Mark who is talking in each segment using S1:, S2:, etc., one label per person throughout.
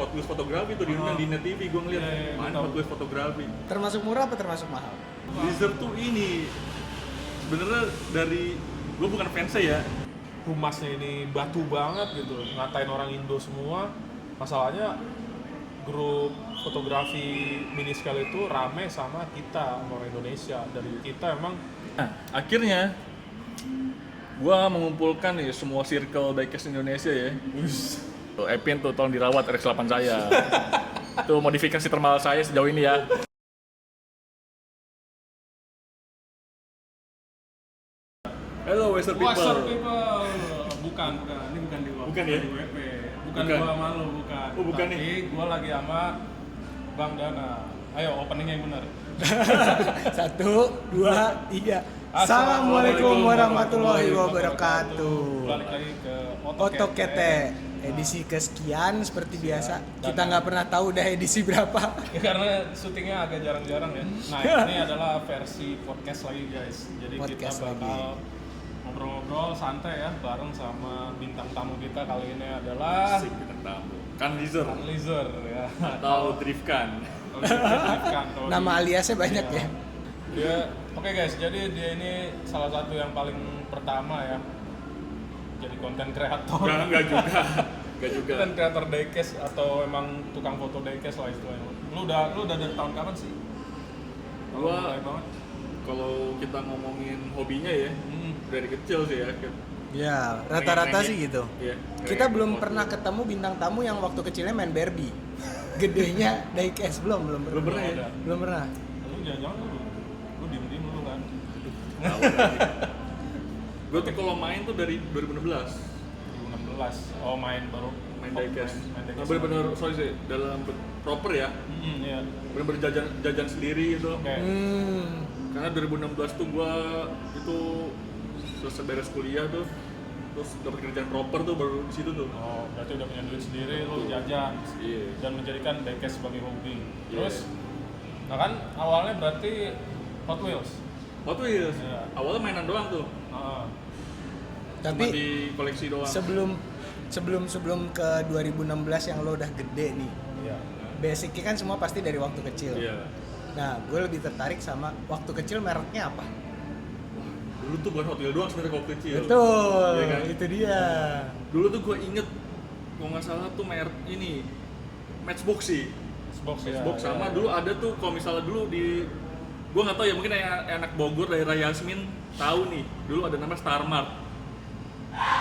S1: Hot Wheels fotografi tuh di Net TV gue ngeliat main Hot Wheels fotografi.
S2: Termasuk murah apa termasuk mahal?
S1: Lizard tuh ini sebenarnya dari gue bukan fansnya ya.
S3: Humasnya ini batu banget gitu, ngatain orang Indo semua. Masalahnya grup fotografi mini scale itu rame sama kita, orang Indonesia. Dari kita emang
S1: Nah, akhirnya gua mengumpulkan nih semua circle diecast Indonesia ya. Tuh, Epin tuh tolong dirawat RX-8 saya. Tuh modifikasi thermal saya sejauh ini ya. Hello Western people.
S3: Western people. Bukan, ini bukan di
S1: Bukan ya?
S3: di WP. Bukan
S1: Bukan.
S3: gua sama lu, bukan.
S1: Oh, bukan
S3: Tapi
S1: nih.
S3: gua lagi sama Bang Dana. Ayo openingnya yang benar.
S2: 1, 2, 3. Assalamualaikum warahmatullahi wabarakatuh.
S3: Balik lagi ke
S2: Oto Kete edisi kesekian seperti biasa. Kita nggak pernah tahu udah edisi berapa.
S3: Ya, karena syutingnya agak jarang-jarang ya. Nah ini adalah versi podcast lagi guys. Jadi
S2: Podcast
S3: kita bakal
S2: lagi.
S3: ngobrol-ngobrol santai ya bareng sama bintang tamu kita kali ini adalah
S1: Asik bintang tamu. Kan Lizard
S3: Kan Lizer ya.
S1: atau Driftkan.
S3: Kalau kita kalau
S2: Nama aliasnya banyak ya.
S3: Dia oke guys, jadi dia ini salah satu yang paling pertama ya. Jadi konten kreator.
S1: Enggak juga. Enggak juga.
S3: Konten kreator diecast atau emang tukang foto diecast lah istilahnya. Lu udah dari tahun kapan sih? Kalau
S1: Gua-
S3: mulai banget.
S1: Kalau kita ngomongin hobinya ya, dari kecil sih ya.
S2: Ya, rata-rata
S1: Pengen-pengen.
S2: sih gitu.
S1: Iya.
S2: Kita
S1: Pengen
S2: belum
S1: foto.
S2: pernah ketemu bintang tamu yang waktu kecilnya main Barbie. Gedenya diecast belum
S1: Belum pernah ya?
S3: Ada.
S2: Belum pernah.
S3: Lu jangan-jangan lu diem-diem dulu kan.
S1: Gue tuh kalau main tuh dari 2016
S3: 2016. Oh main baru
S1: main diecast.
S3: main
S1: Nah,
S3: diecast.
S1: bener-bener sorry sih dalam proper ya,
S3: Iya.
S1: bener-bener jajan sendiri gitu.
S3: Oke.
S1: Karena 2016 tuh gue itu selesai beres kuliah tuh, terus dapat kerjaan proper tuh baru di situ tuh.
S3: Oh, berarti udah punya duit sendiri, lu jajan
S1: Iya.
S3: dan menjadikan diecast sebagai hobi.
S1: Iya.
S3: Terus, nah kan awalnya berarti Hot Wheels.
S1: Hot Wheels.
S3: Iya.
S1: Awalnya mainan doang tuh.
S3: Heeh.
S1: Cuma
S2: Tapi
S1: di koleksi doang.
S2: sebelum ke 2016 yang lo udah gede nih.
S3: Iya.
S2: Basicnya kan semua pasti dari waktu kecil.
S1: Iya.
S2: Nah, gue lebih tertarik sama waktu kecil mereknya apa?
S1: Dulu tuh bukan Hot Wheels doang sebenarnya waktu kecil.
S2: Betul,
S1: Iya kan?
S2: itu dia.
S1: Dulu tuh gue inget, kalau nggak salah tuh merek ini Matchbox sih.
S3: Xbox ya.
S1: Xbox sama dulu ada tuh kalau misalnya dulu di gue nggak tahu ya mungkin anak Bogor daerah Yasmin tahu nih dulu ada nama Starmart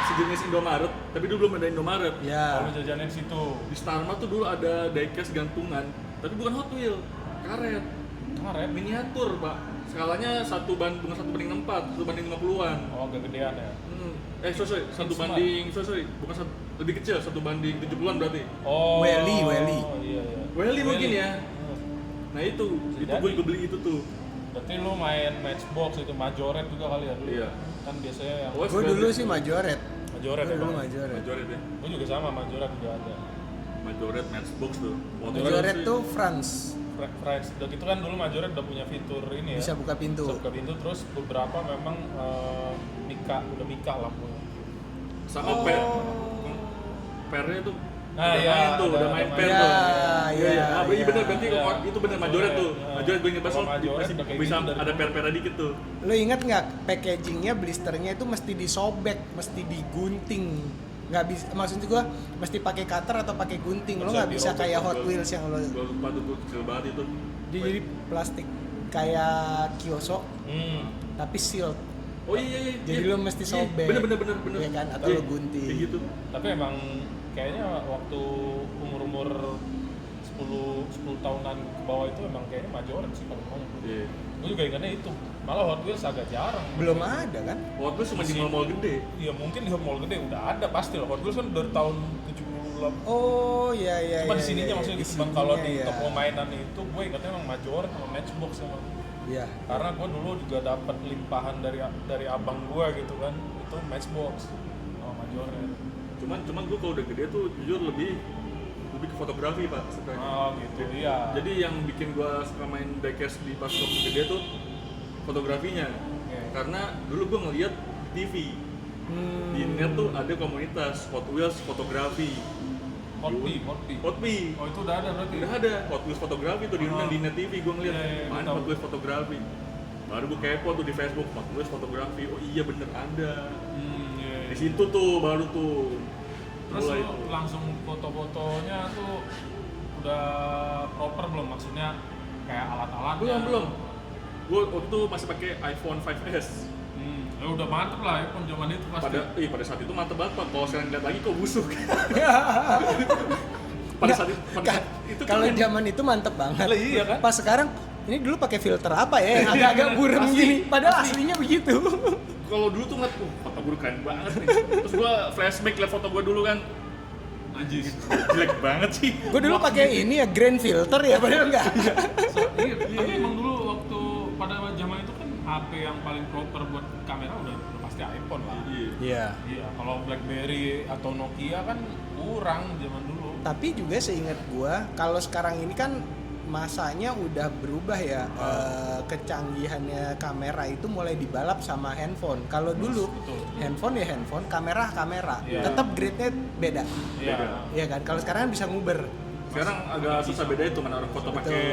S1: sejenis Indomaret tapi dulu belum ada Indomaret
S2: Ya.
S3: Kalau jajanin situ.
S1: di Starmart tuh dulu ada diecast gantungan tapi bukan Hot Wheel karet
S3: Kemarin.
S1: miniatur pak skalanya 1/4 1/50-an
S3: Oh, agak gedean ya.
S1: sorry
S3: Smart.
S1: bukan lebih kecil 1/70-an berarti
S3: Oh.
S2: Welly.
S3: Iya, iya.
S1: Welly mungkin ya
S3: Hmm.
S1: nah itu
S3: Jadi.
S1: gue beli itu tuh
S3: Berarti lu main Matchbox itu Majoret juga kali ya dulu.
S1: Iya.
S3: Kan biasanya yang
S1: Oh,
S2: Gue dulu sih Majoret.
S3: Majoret
S2: Gue
S3: ya.
S2: dulu
S3: Bang?
S2: Majoret.
S1: Majoret ya
S3: Gue juga sama Majoret juga ada.
S1: Majoret Matchbox tuh.
S2: Majoret tuh France.
S3: Friends, udah gitu kan dulu Majoret udah punya fitur ini ya.
S2: Bisa buka pintu.
S3: Bisa buka pintu terus beberapa memang udah Mika lampunya.
S1: sama
S2: Oh.
S1: pernya tuh
S3: Nah,
S1: udah
S3: iya,
S1: main tuh,
S3: ada-
S1: udah main
S3: ada
S1: per
S2: main.
S1: tuh.
S2: Ya,
S1: Iya,
S2: iya,
S1: ah, iya
S2: iya.
S1: bener berarti
S3: Iya.
S1: itu bener Majoret tuh.
S3: Iya.
S1: Majoret gue inget
S3: Kalau
S1: banget
S3: Majoret
S1: masih
S3: udah kayak
S1: bisa
S3: gitu dari
S1: ada
S3: dulu.
S1: per-pernya dikit tuh.
S2: Lo ingat nggak packagingnya, blisternya itu mesti disobek, mesti digunting. Nggak bisa, maksudnya gua mesti pakai cutter atau pakai gunting. Lo
S1: Bisa
S2: nggak bisa
S1: dirobek,
S2: kayak Hot
S1: gua-
S2: Wheels yang lo
S1: Gue lupa tuh kecil banget itu.
S2: jadi plastik kayak Kyoso tapi sealed.
S1: Oh iya.
S2: Jadi lo mesti sobek.
S1: Bener.
S2: Iya kan? Atau lo gunting.
S1: Kayak gitu.
S3: Tapi emang kayaknya waktu umur 10 tahunan ke bawah itu emang kayaknya Majoret sih kalau banyak.
S1: Iya.
S3: Gue juga ingatnya itu. Malah Hot Wheels agak jarang.
S2: Belum ada kan?
S1: Hot Wheels cuma di
S3: Masih-
S1: mall-mall gede.
S3: Iya mungkin di mall gede udah ada pasti lah. Hot Wheels kan dari tahun 78.
S2: Oh iya iya.
S3: Cuma
S2: iya,
S3: di sininya
S2: iya,
S3: maksudnya
S2: di
S3: gitu. Bang. Kalau
S2: sininya,
S3: di
S2: ya.
S3: toko mainan itu gue ingatnya emang Majoret sama Matchbox sama.
S2: Iya.
S3: Karena gue dulu juga dapat limpahan dari abang gue gitu kan. Itu Matchbox sama Majoret.
S1: Cuman gue kalau udah gede tuh jujur lebih ke fotografi pak sukanya.
S3: Oh gitu iya.
S1: Jadi yang bikin gue suka main diecast di pas waktu gede tuh fotografinya.
S3: Oke.
S1: Karena dulu gue ngeliat di TV di net tuh ada komunitas Hot Wheels fotografi. Hotpi.
S3: Oh itu udah ada berarti.
S1: Udah ada Hot Wheels fotografi tuh diundang di Net TV, gue ngeliat
S3: Iya,
S1: mana
S3: tahu.
S1: Hot Wheels fotografi. Baru gue kepo tuh di Facebook Hot Wheels fotografi. Oh iya bener ada.
S3: Iya.
S1: Di situ tuh baru tuh.
S3: Terus
S1: mulai
S3: lu
S1: tuh.
S3: langsung foto-fotonya tuh udah proper belum, maksudnya kayak alat-alatnya?
S1: Belum. Gue waktu itu masih pakai iPhone 5s.
S3: Ya udah mantep lah ya zaman itu pasti.
S1: Pada saat itu mantep banget Pak. Kalau sekarang lihat lagi kok busuk. pada
S2: Nggak,
S1: saat itu
S2: kalau
S1: keren.
S2: zaman itu mantep banget.
S3: Lah, iya kan?
S2: Pas sekarang ini dulu pakai filter apa ya yang agak-agak burem
S1: Asli.
S2: gini, padahal aslinya begitu.
S1: Kalau dulu tuh ngeliat, foto gue keren banget nih. Terus gue flashback liat foto gue dulu kan,
S3: Anjir.
S1: jelek banget sih.
S2: Gue dulu pakai ini ya grand filter ya, padahal enggak.
S3: Iya, tapi emang dulu waktu pada zaman itu kan HP yang paling proper buat kamera udah pasti iPhone lah.
S1: Iya.
S2: Iya.
S3: Iya, kalau BlackBerry atau Nokia kan kurang zaman dulu.
S2: Tapi juga seingat gua, kalau sekarang ini kan masanya udah berubah ya, kecanggihannya kamera itu mulai dibalap sama handphone. Kalau dulu
S3: Betul.
S2: handphone ya handphone, kamera kamera,
S3: Iya.
S2: tetap grade-nya beda.
S3: Iya.
S2: Iya kan? Kalau sekarang bisa nguber.
S1: Sekarang agak susah beda itu mana orang foto pakai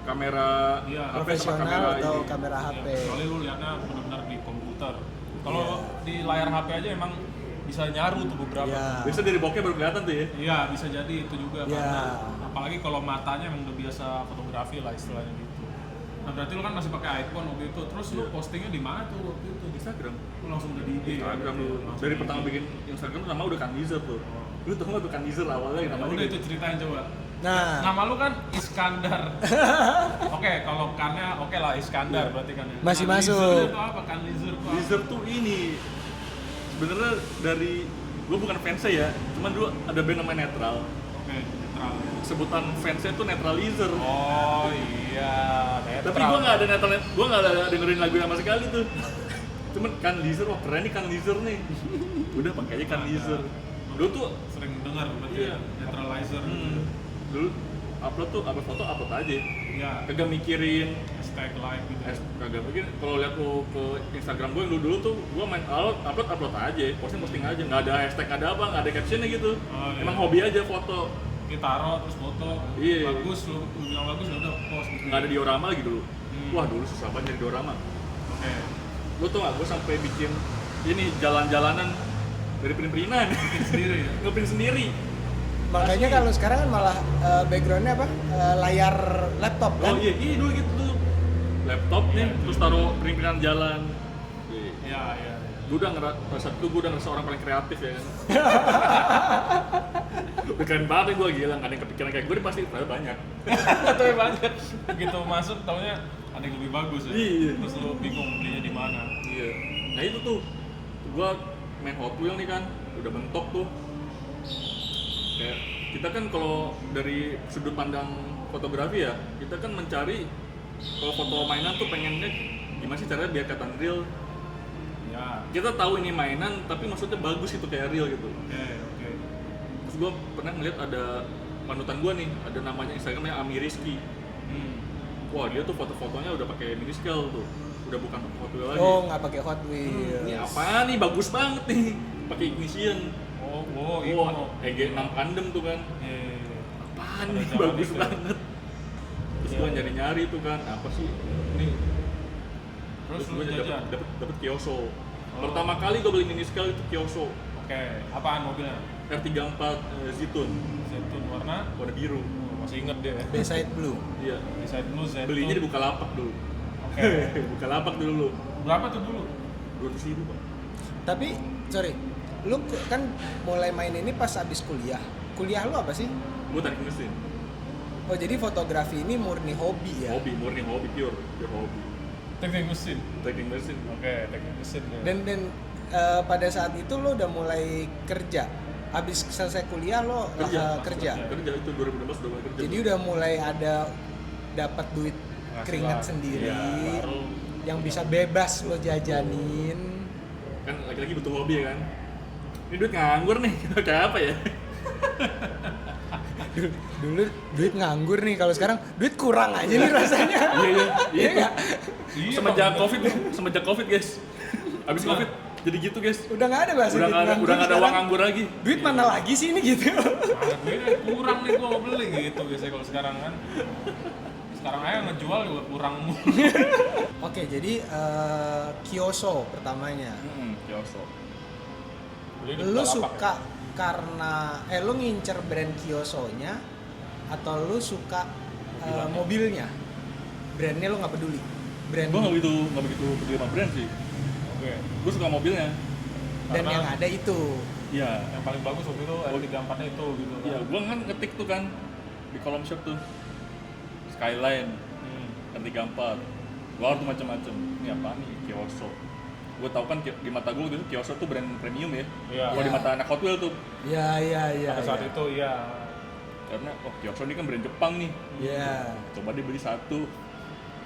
S1: kamera
S3: Iya,
S1: HP sama
S2: Profesional
S1: kamera
S2: atau
S1: ini.
S2: kamera HP.
S3: Iya, kecuali lu liatnya benar-benar di komputer. Kalau
S2: Iya.
S3: di layar HP aja emang bisa nyaru tuh beberapa.
S2: Iya.
S1: Biasa dari bokeh baru kelihatan tuh ya.
S3: Iya, bisa jadi itu juga
S2: Iya.
S3: karena apalagi kalau matanya emang udah biasa fotografi lah istilahnya gitu. Nah, berarti lu kan masih pakai iPhone waktu itu. Terus lu
S1: Iya.
S3: postingnya di mana tuh waktu itu?
S1: Instagram.
S3: Lu langsung udah di IG.
S1: Instagram
S3: ya?
S1: dulu.
S3: Langsung
S1: Dari
S3: di
S1: pertama
S3: IG.
S1: bikin Instagram tuh nama udah Kang Lizer tuh. Lu tau gak tuh Kang Lizer awalnya
S3: Ya
S1: namanya
S3: udah
S1: gitu?
S3: itu ceritain coba.
S2: Nah,
S3: Nama lu kan Iskandar. Oke, kalau kannya oke lah Iskandar
S1: Iya.
S3: berarti kan ya.
S2: Masih
S3: Kan
S2: masuk.
S3: Lizer itu apa? Kan Lizer itu apa?
S1: Lizer tuh ini sebenarnya dari gue bukan fansnya ya, cuman dulu ada band namanya Netral.
S3: Oke, netral.
S1: Sebutan fansnya tuh Netralizer.
S3: Oh iya, netral.
S1: Tapi gue nggak ada netral, gue nggak ada dengerin lagu sama sekali tuh. Cuman Kan Lizer, wah keren nih Kan Lizer nih. Udah pakai aja Kan Lizer. Dulu tuh
S3: sering dengar berarti
S1: Iya.
S3: ya, neutralizer.
S1: dulu upload foto upload aja.
S3: Ya,
S1: Kagak mikirin,
S3: hashtag like gitu.
S1: kagak mikir. Kalau lihat lu ke Instagram gue yang dulu tuh, gue main upload aja, posting aja, nggak ada hashtag, nggak ada apa, nggak ada captionnya gitu.
S3: Oh, iya.
S1: Emang hobi aja foto.
S3: Kita taruh terus foto.
S1: Iya.
S3: Bagus lu bilang bagus ya udah post gitu.
S1: Nggak ada diorama lagi dulu.
S3: Hmm.
S1: Wah dulu susah banget nyari diorama.
S3: Oke.
S1: Lu tau nggak, gue sampai bikin ini jalan-jalanan dari print-printan,
S3: Sendiri ya.
S1: ngeprint sendiri.
S2: makanya
S1: Asli.
S2: kalau sekarang kan malah backgroundnya apa? Layar laptop kan?
S1: Oh iya dulu gitu tuh. Laptop nih,
S3: Iya,
S1: terus taruh print-printan jalan.
S3: Iya, iya.
S1: Gue udah ngerasa gue udah ngerasa orang paling kreatif ya kan. Udah keren banget gue, gila, nggak ada yang kepikiran kayak gue, pasti ternyata banyak.
S3: Tapi banyak. Begitu masuk taunya ada yang lebih bagus ya.
S1: Iya.
S3: Terus lu bingung belinya di mana.
S1: Iya. Nah itu tuh, gue main Hot Wheels nih kan, udah bentok tuh. Kayak kita kan kalau dari sudut pandang fotografi ya, kita kan mencari kalau foto mainan tuh pengennya gimana sih caranya biar kelihatan real.
S3: Ya.
S1: Kita tahu ini mainan, tapi maksudnya bagus itu kayak real gitu.
S3: Oke, oke.
S1: Terus gue pernah ngeliat ada panutan gue nih, ada namanya Instagramnya Ami Rizky. Wah dia tuh foto-fotonya udah pakai mini scale tuh, udah bukan pakai Hot Wheels lagi.
S2: Oh, nggak pakai Hot Wheels.
S1: Ini apa nih, bagus banget nih, pakai ignition.
S3: Oh, iya.
S1: Wah, EG6 tandem tuh kan.
S3: Iya.
S1: Apaan
S3: Pada
S1: nih,
S3: zaman
S1: bagus
S3: itu.
S1: banget. Terus gue
S3: Iya.
S1: nyari-nyari tuh kan, apa sih ini?
S3: Terus lu
S1: gue
S3: jajan.
S1: dapet Kyoso. Pertama kali gue beli mini scale itu Kyoso
S3: Oke, apaan mobilnya?
S1: R34 Zitun,
S3: Zaitun warna
S1: warna biru.
S3: masih inget dia ya.
S2: Beside Blue.
S1: Iya.
S3: Di side blue Zaitun.
S1: Belinya di Bukalapak dulu.
S3: Oke.
S1: Bukalapak dulu.
S3: Berapa tuh dulu?
S1: 200.000 Pak.
S2: Tapi, sorry, lu kan mulai main ini pas abis kuliah. Kuliah lu apa sih?
S1: Gue teknik mesin.
S2: Oh, jadi fotografi ini murni hobi ya?
S1: Hobi, murni hobi, pure hobi.
S3: Teknik mesin.
S1: Teknik mesin.
S3: Oke, teknik mesin ya.
S2: Dan pada saat itu lo udah mulai kerja. Abis selesai kuliah lo kerja.
S1: Kerja itu 2016 udah mulai kerja.
S2: Jadi udah mulai ada dapat duit
S3: Penghasilan.
S2: keringat sendiri
S1: Iya, baru
S2: yang bisa bebas lo jajanin.
S1: kan lagi-lagi butuh hobi ya kan. Ini duit nganggur nih, kayak apa ya?
S2: Dulu duit nganggur nih, kalau sekarang duit kurang aja nih rasanya.
S1: Iya
S2: Iya nggak?
S3: Iya,
S1: Semenjak Covid guys. Abis Covid Jadi gitu guys.
S2: Udah nggak ada bahasa
S1: Udah
S2: duit
S1: nggak ada,
S2: nganggur
S1: udah nggak ada uang
S2: sekarang.
S1: nganggur lagi.
S2: Duit mana lagi sih ini gitu.
S3: Nah, gue kan kurang nih gue mau beli gitu biasanya kalau sekarang kan. Sekarang aja ngejual juga kurang.
S2: Oke, jadi Kyoso pertamanya.
S1: Kyoso.
S3: Beli di
S2: Lu
S3: Bukalapak
S2: suka karena lu ngincer brand Kyoso-nya atau lu suka mobilnya? Brandnya lu nggak peduli. Brand
S1: Gue nggak begitu peduli sama brand sih.
S3: ya? Oke.
S1: Gue suka mobilnya.
S2: dan
S3: Karena
S2: yang ada itu.
S1: Iya.
S3: yang paling bagus waktu itu R34-nya itu gitu kan.
S1: Iya, gue kan ngetik tuh kan di kolom shop tuh Skyline R34. Gue tuh macam-macam. Ini apa nih? Kyoso. Gue tau kan di mata gue gitu Kyoso tuh brand premium ya.
S3: Iya.
S1: Kalau di mata anak Hot Wheels tuh.
S2: Iya.
S3: Pada saat
S2: iya.
S3: itu iya.
S1: Karena Kyoso ini kan brand Jepang nih.
S2: Iya.
S1: Coba dia beli satu.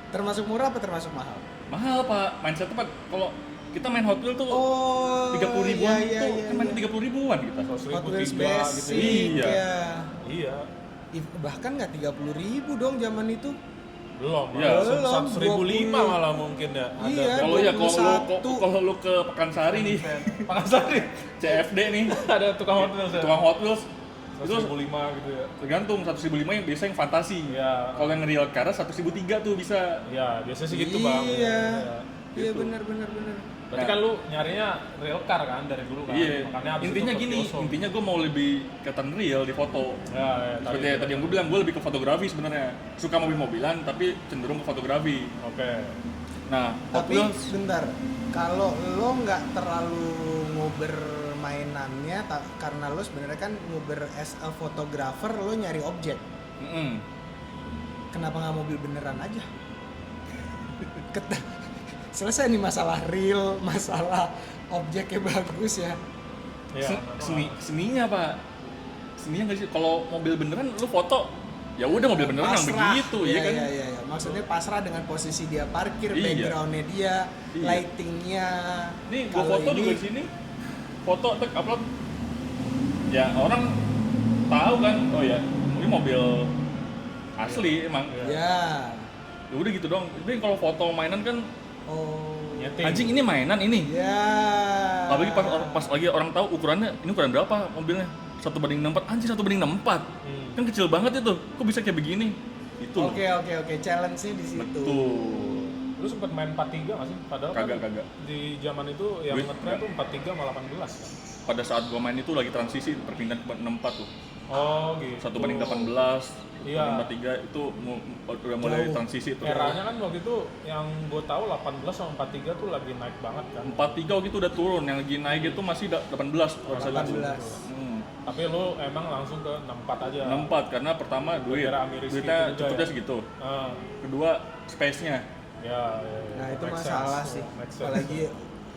S2: Termasuk murah apa termasuk mahal?
S1: Mahal pak. Mindset tuh pak. Kalau kita main Hot Wheels tuh
S2: Oh,
S1: 30 ribuan
S2: iya,
S1: tuh
S2: iya,
S1: kan main
S2: iya.
S1: 30 ribuan kita.
S2: Hot
S3: 100.000
S2: Wheels
S3: tiga gitu.
S2: Basic,
S1: Iya.
S2: ya.
S3: Iya.
S2: Bahkan nggak 30.000 dong zaman itu.
S3: Belum.
S1: Iya.
S2: Belum,
S3: 100.005 malah mungkin ya.
S2: Iya.
S1: Kalau ya
S2: 21.
S1: kalau lu ke Pekansari nih,
S3: Pakansari.
S1: CFD nih,
S3: Ada tukang hotel ya.
S1: tukang Hot Wheels itu
S3: 100.005 gitu ya.
S1: tergantung 100.005 yang biasa yang fantasi.
S3: Iya.
S1: Kalau yang real car 100.003 tuh bisa.
S3: Iya, biasanya sih gitu bang.
S2: Iya. Iya
S1: Gitu.
S2: benar.
S3: Berarti kan lu nyarinya real car kan dari dulu kan.
S1: Iya.
S3: Makanya abis
S1: Intinya
S3: itu ke
S1: gini,
S3: Kyoso.
S1: intinya gue mau lebih kelihatan real di foto.
S3: Ya,
S1: Seperti tadi yang gue bilang, gue lebih ke fotografi sebenarnya. Suka mobil-mobilan tapi cenderung ke fotografi.
S3: Oke.
S1: Nah, Hot
S2: Tapi
S1: Wheels
S2: bentar, kalau lo nggak terlalu nguber mainannya, karena lo sebenarnya kan nguber as a photographer, lo nyari objek.
S1: mm-mm.
S2: Kenapa nggak mobil beneran aja? Selesai nih masalah real, masalah objeknya bagus ya.
S3: Iya.
S1: Seninya pak, seninya nggak sih? Kalau mobil beneran lu foto, ya udah mobil beneran yang begitu, ya kan?
S2: Iya. Maksudnya pasrah dengan posisi dia parkir,
S1: Iya.
S2: backgroundnya dia,
S1: Iya.
S2: lightingnya.
S1: Nih gua
S2: Kalau
S1: foto juga
S2: ini-
S1: di sini, foto tek upload, ya orang tahu kan, oh ya ini mobil asli emang.
S2: Ya.
S1: Ya udah gitu dong. Tapi kalau foto mainan kan,
S2: Oh.
S3: Nyeting.
S1: anjing ini mainan ini.
S2: Ya.
S1: Apalagi pas lagi orang tahu ukurannya, ini ukuran berapa mobilnya? 1/64, anjir 1/64. Kan kecil banget itu, kok bisa kayak begini? Itu.
S2: Oke. Challenge-nya di situ.
S1: Betul.
S3: Lu sempet main 43 nggak sih? Padahal
S1: Kagak.
S3: kan di zaman itu yang
S1: Gue-
S3: ngetren tuh 43 sama 18 kan?
S1: Pada saat gua main itu lagi transisi perpindahan ke 64 tuh.
S3: Oh gitu.
S1: 1/18,
S3: Iya.
S1: 43 itu udah mulai
S2: Jauh.
S1: transisi tuh.
S3: Eranya kan waktu itu yang gue tahu 18 sama 43 tuh lagi naik banget kan.
S1: 43 waktu itu udah turun, yang lagi naik itu masih 18 kalau saya lihat.
S2: 18.
S3: Tapi lu emang langsung ke 64 aja.
S1: 64 karena pertama duit,
S3: Gara-gara Amiris
S1: duitnya
S3: gitu juga
S1: cukupnya
S3: ya?
S1: segitu.
S3: Ah,
S1: Kedua space-nya.
S3: ya.
S2: Nah, itu
S3: Make
S2: masalah
S3: sense.
S2: sih.
S3: Make sense.
S2: Apalagi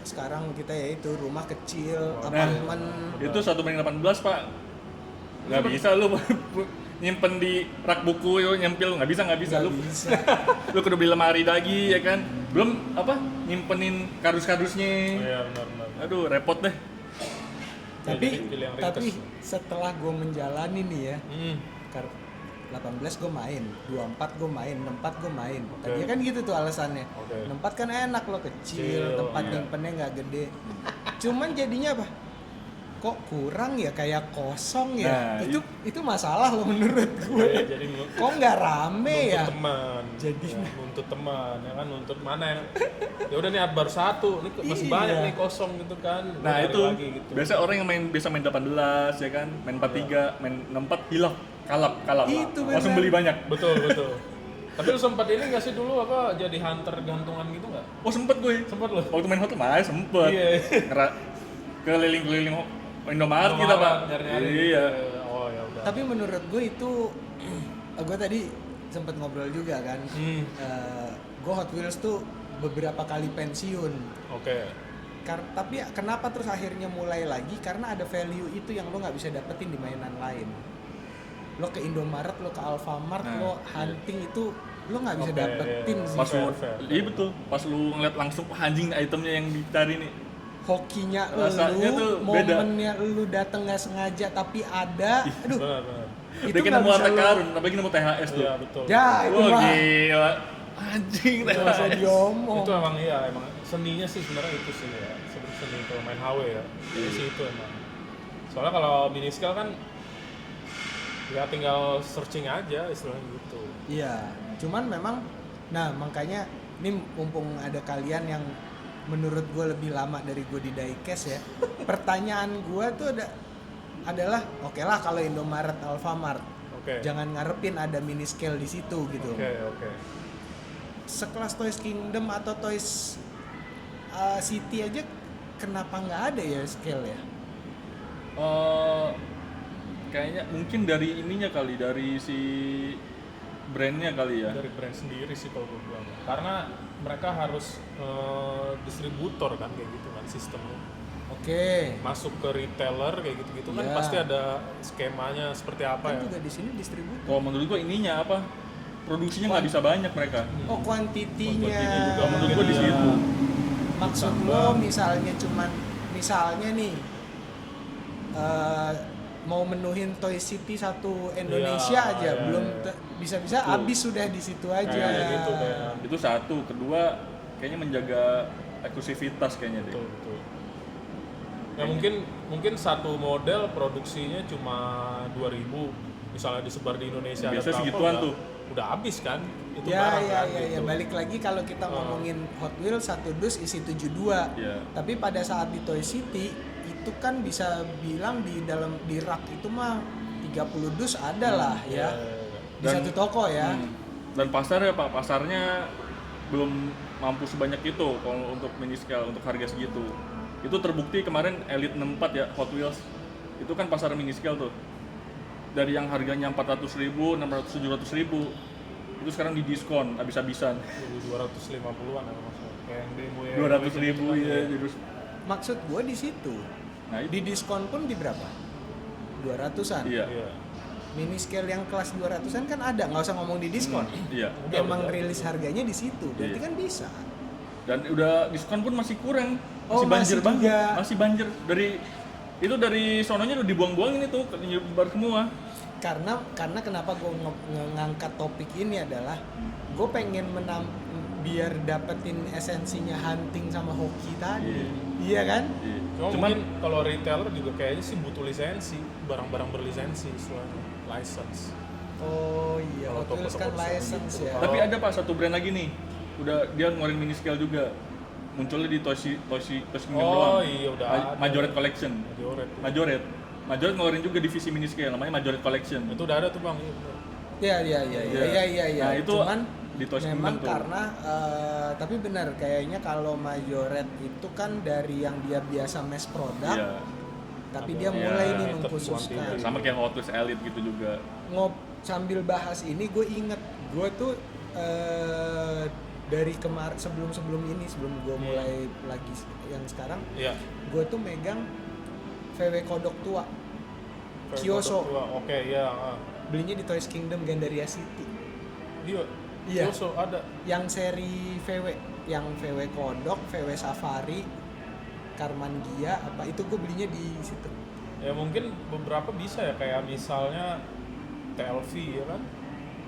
S2: sekarang kita ya itu rumah kecil,
S1: Nah,
S2: apartemen.
S1: itu 1/18 pak. Nggak bisa lu nyimpen di rak buku yo nyempil nggak bisa
S2: Nggak
S1: lu
S2: bisa.
S1: lu kudu beli lemari lagi ya kan, belum apa nyimpenin kardus-kardusnya.
S3: Iya benar.
S1: Aduh repot deh.
S2: tapi
S3: jadi pilih yang
S2: tapi
S3: ringkes.
S2: setelah gue menjalani nih ya,
S3: Hmm.
S2: 18 gue main, 24 gue main, 64 gue main.
S3: Oke.
S2: Tadinya kan gitu tuh alasannya.
S3: Oke.
S2: 64 kan enak lo kecil,
S3: Kecil,
S2: tempat
S1: iya.
S2: nyimpennya nggak gede. Cuman jadinya apa? Kok kurang ya, kayak kosong ya.
S1: Nah,
S2: itu masalah lo menurut gue.
S3: Iya, jadi
S2: Kok nggak rame
S3: nuntut
S2: ya?
S3: teman.
S2: Jadi-
S3: Ya, nuntut teman, ya kan nuntut mana yang ya udah nih baru satu, ini masih
S2: Iya.
S3: banyak nih kosong gitu kan. Gua
S1: Nah
S3: cari
S1: itu
S3: lagi, gitu.
S1: biasa orang yang biasa main 18 ya kan, main 43, main 64 hilaf, kalap.
S2: Itu
S1: Langsung
S2: benar.
S1: beli banyak.
S3: Betul. Tapi lu sempat ini nggak sih dulu apa jadi hunter gantungan gitu nggak?
S1: Oh sempet gue.
S3: Sempet lu?
S1: Waktu main hotel mah sempet.
S3: Iya.
S1: Keliling-keliling Indomaret kita pak.
S3: Nyari-nyari.
S1: Iya.
S3: Oh ya udah.
S2: Tapi menurut gue itu, gue tadi sempet ngobrol juga kan.
S3: Hmm.
S2: Gue Hot Wheels tuh beberapa kali pensiun.
S3: Oke.
S2: Tapi kenapa terus akhirnya mulai lagi? Karena ada value itu yang lo nggak bisa dapetin di mainan lain. Lo ke Indomaret, lo ke Alfamart,
S1: Nah,
S2: lo hunting itu lo nggak bisa
S3: Oke,
S2: dapetin
S3: iya.
S2: sih.
S1: Pas lu,
S3: Fair.
S1: iya betul. Pas lu ngeliat langsung "Wah, anjing itemnya yang dicari nih.
S2: Hokinya
S1: Rasanya tuh
S2: lu,
S1: beda.
S2: momennya lu dateng nggak sengaja tapi ada. Aduh,
S3: Benar.
S2: itu
S1: Bikin
S2: nggak
S1: nemu
S2: bisa
S1: harta
S2: lo-
S1: karun, apalagi nemu THS tuh.
S3: Iya betul.
S2: Ya, itu
S1: Wah
S2: mah.
S1: gila. Anjing,
S2: Nggak usah diomong.
S3: Itu emang iya, emang seninya sih sebenarnya itu sih ya, seni kalau main HW ya. Jadi sih itu emang. Soalnya kalau mini scale kan ya tinggal searching aja istilahnya gitu.
S2: Iya, cuman memang, nah makanya ini mumpung ada kalian yang menurut gue lebih lama dari gue di diecast ya. Pertanyaan gue tuh adalah oke lah kalau Indomaret, Alfamart,
S3: Oke.
S2: jangan ngarepin ada mini scale di situ gitu.
S3: Oke.
S2: Sekelas Toys Kingdom atau Toys City aja kenapa nggak ada ya scale ya?
S1: Kayaknya mungkin dari ininya kali, dari si brandnya kali ya.
S3: Dari brand sendiri sih kalau gue bilang. Karena mereka harus distributor kan kayak gitu kan sistemnya.
S2: Oke.
S3: Masuk ke retailer kayak gitu-gitu kan
S2: Iya.
S3: pasti ada skemanya seperti apa
S2: Kan
S3: ya.
S2: juga di sini distributor.
S1: Kalau menurut gua ininya apa? Produksinya nggak bisa banyak mereka.
S2: Oh, kuantitinya.
S3: Kuantitinya juga
S1: Kalau menurut gua di
S3: Iya.
S1: situ.
S2: Maksud lo misalnya nih mau menuhin Toy City satu Indonesia
S3: Iya,
S2: aja
S3: iya,
S2: belum
S3: iya.
S2: bisa-bisa
S1: Betul.
S2: habis sudah di situ aja.
S3: Kayak gitu kayak.
S1: Itu satu, kedua kayaknya menjaga eksklusivitas kayaknya deh.
S3: Betul. Ya mungkin satu model produksinya cuma 2.000, misalnya disebar di Indonesia
S1: Biasa
S3: ada berapa,
S1: segituan tuh.
S3: udah habis kan itu
S2: Ya,
S3: barang
S2: ya,
S3: kan
S2: ya, ya,
S3: gitu.
S2: balik lagi kalau kita ngomongin Hot Wheels satu dus isi 72.
S1: Iya.
S2: Tapi pada saat di Toy City itu kan bisa bilang di rak itu mah 30 dus ada lah ya. Di
S1: Dan-
S2: satu toko ya.
S1: Dan pasarnya Pak, pasarnya belum mampu sebanyak itu kalau untuk mini scale, untuk harga segitu. Itu terbukti kemarin Elite 64 ya, Hot Wheels. Itu kan pasar mini scale tuh. Dari yang harganya 400.000, 600, 700.000. Itu sekarang di diskon habis-habisan.
S3: 250-an ya maksudnya. Kayak yang BMW
S1: 200.000
S3: gitu
S1: ya,
S3: kan,
S1: jadi
S2: Maksud gue di situ.
S1: nah itu
S2: Di diskon pun di berapa? 200-an.
S1: iya.
S3: Iya.
S2: Mini scale yang kelas 200-an kan ada, nggak usah ngomong di diskon.
S1: Iya.
S2: Emang rilis harganya di situ, berarti
S1: Iya.
S2: kan bisa.
S1: Dan udah diskon pun masih kurang.
S2: Oh,
S1: Masih banjir
S2: masih
S1: banget.
S2: juga.
S1: Masih banjir. Dari sononya udah dibuang-buangin itu, nyebar semua.
S2: Karena kenapa gue ngangkat topik ini adalah gue pengen biar dapetin esensinya hunting sama hoki tadi. Iya kan?
S1: Iya.
S3: Cuma
S1: Cuman
S3: mungkin kalau retailer juga kayaknya sih butuh lisensi, barang-barang berlisensi istilahnya, license.
S2: Oh iya,
S3: Kalau
S2: Hot Wheels
S3: toko-toko
S2: kan
S3: besar
S2: license
S3: gitu.
S2: ya.
S1: tapi ada Pak satu brand lagi nih. Udah dia ngeluarin mini scale juga. Munculnya di Toys Kingdom doang.
S3: Oh iya udah ada.
S1: Majoret Collection.
S3: Majoret.
S1: Majoret ngeluarin juga divisi mini scale namanya Majoret Collection.
S3: Itu udah ada tuh Bang. Iya, bener.
S2: Iya.
S1: Nah, itu
S2: Cuman
S1: di Toys
S2: memang
S1: Kingdom tuh.
S2: karena tapi benar kayaknya kalau Majoret itu kan dari yang dia biasa mass product,
S1: Iya.
S2: tapi
S3: Ada
S2: dia mulai
S3: limited
S2: nih
S3: quantity.
S2: mengkhususkan.
S1: Sama kayak Hot Wheels Elite gitu juga.
S2: Sambil bahas ini gue inget gue tuh dari kemarin sebelum gue mulai lagi yang sekarang
S3: Iya.
S2: gue tuh megang VW Kodok tua Kyoso.
S3: Oke, iya.
S2: belinya di Toys Kingdom Gandaria City
S3: Iya.
S2: Iya.
S3: Kyoso ada.
S2: yang seri VW yang VW Kodok, VW Safari, Karman Gia apa itu gue belinya di situ.
S3: Ya mungkin beberapa bisa ya, kayak misalnya TLV ya kan.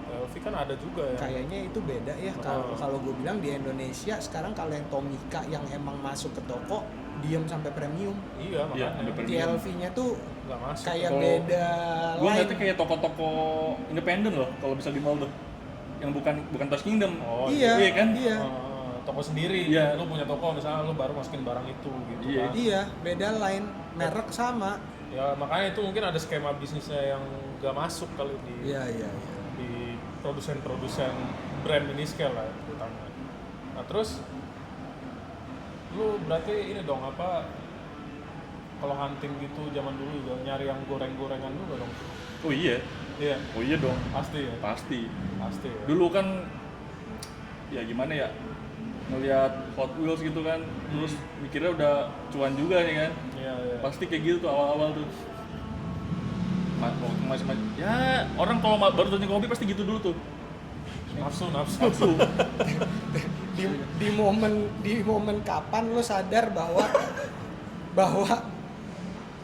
S3: TLV kan ada juga ya.
S2: Kayaknya itu beda ya kalau gue bilang di Indonesia sekarang kalau yang Tomica yang emang masuk ke toko diem sampai premium.
S3: Iya,
S1: Iya,
S3: makanya.
S1: sampai premium.
S2: TLV-nya tuh
S3: Nggak masuk.
S2: kayak
S1: Kalau
S2: beda
S1: Gue
S2: line.
S1: ngeliatnya kayak toko-toko independen loh kalau bisa di mall tuh. Yang bukan Toys Kingdom.
S3: Oh,
S2: Iya,
S1: iya kan?
S2: Iya.
S3: Toko sendiri.
S1: Iya.
S3: Lu punya toko misalnya lu baru masukin barang itu gitu
S1: Iya.
S3: kan.
S2: Iya, beda line, merek sama.
S3: Ya makanya itu mungkin ada skema bisnisnya yang nggak masuk kali di
S2: Iya.
S3: di produsen-produsen brand mini scale lah terutama. Nah terus lu berarti ini dong apa, kalau hunting gitu zaman dulu juga nyari yang goreng-gorengan juga dong.
S1: Oh iya.
S3: Iya,
S1: Oh iya dong.
S3: pasti ya.
S1: Pasti.
S3: Pasti ya.
S1: Dulu kan ya gimana ya, ngelihat Hot Wheels gitu kan, terus mikirnya udah cuan juga nih kan.
S3: Iya.
S1: Pasti kayak gitu tuh awal-awal tuh. Waktu masih ya orang kalau baru tanya kopi pasti gitu dulu tuh.
S3: Nafsu.
S2: Di momen kapan lo sadar bahwa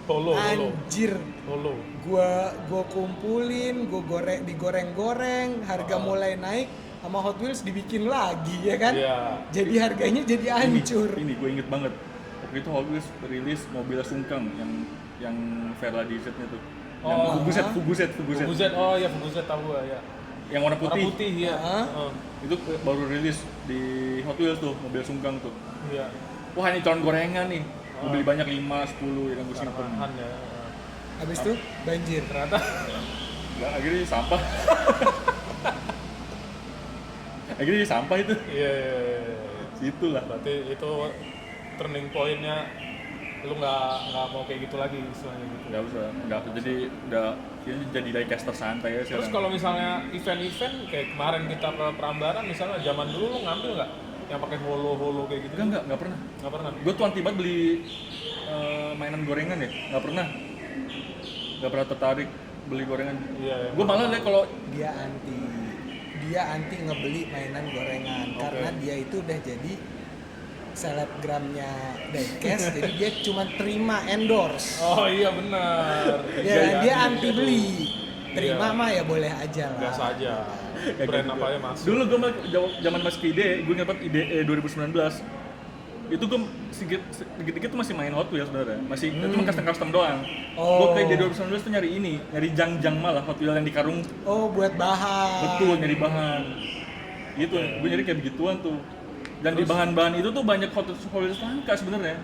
S3: Holo.
S2: anjir gua kumpulin, digoreng-goreng, harga mulai naik, sama Hot Wheels dibikin lagi ya kan?
S3: Iya.
S2: Jadi harganya jadi hancur.
S1: Ini gue inget banget. Waktu itu Hot Wheels rilis mobil sungkang yang Vera DZ-nya tuh. Yang
S3: Oh,
S1: Fuguset.
S3: Fuguzet, oh ya Fuguzet tahu gua ya.
S1: Yang warna
S3: Warna
S1: putih.
S3: putih ya.
S2: Hah?
S1: Itu baru rilis di Hot Wheels tuh, mobil sungkang tuh.
S3: Iya.
S1: Wah, ini calon gorengan nih. Gue beli banyak 5, 10 yang gue simpen.
S3: Arahan ya.
S2: Habis itu banjir.
S3: Ternyata
S1: Enggak, akhirnya jadi sampah. Akhirnya jadi sampah itu.
S3: iya.
S1: Situ lah.
S3: Berarti itu turning point-nya lu nggak mau kayak gitu lagi istilahnya gitu.
S1: Enggak jadi udah ini jadi diecaster santai ya sekarang.
S3: Terus kalau misalnya event-event kayak kemarin kita ke Prambanan misalnya, zaman dulu lu ngambil nggak yang pakai holo kayak gitu?
S1: Enggak pernah.
S3: Nggak pernah.
S1: Gue tuh anti banget beli mainan gorengan ya, nggak pernah tertarik beli gorengan.
S3: Iya.
S1: Gue malah deh kalau
S2: Dia anti ngebeli mainan gorengan karena dia itu udah jadi selebgramnya diecast, jadi dia cuma terima endorse.
S3: Oh iya benar.
S2: Ya, dia anti beli. Terima
S3: Iya.
S2: mah ya boleh aja lah.
S3: Biasa aja.
S1: Kayak
S3: Brand
S1: gitu.
S3: apa ya masuk.
S1: dulu gue zaman masih ke IDE, gue dapat IDE 2019. Itu gue sedikit-sedikit tuh masih main Hot Wheels sebenarnya, masih itu cuma custom doang.
S2: Oh.
S1: Gue kayak di 2019 tuh nyari jang malah Hot Wheels yang di karung.
S2: Oh, buat bahan.
S1: Betul, nyari bahan. Gitu, gue nyari kayak begituan tuh. Dan di bahan-bahan itu tuh banyak Hot Wheels langka sebenarnya.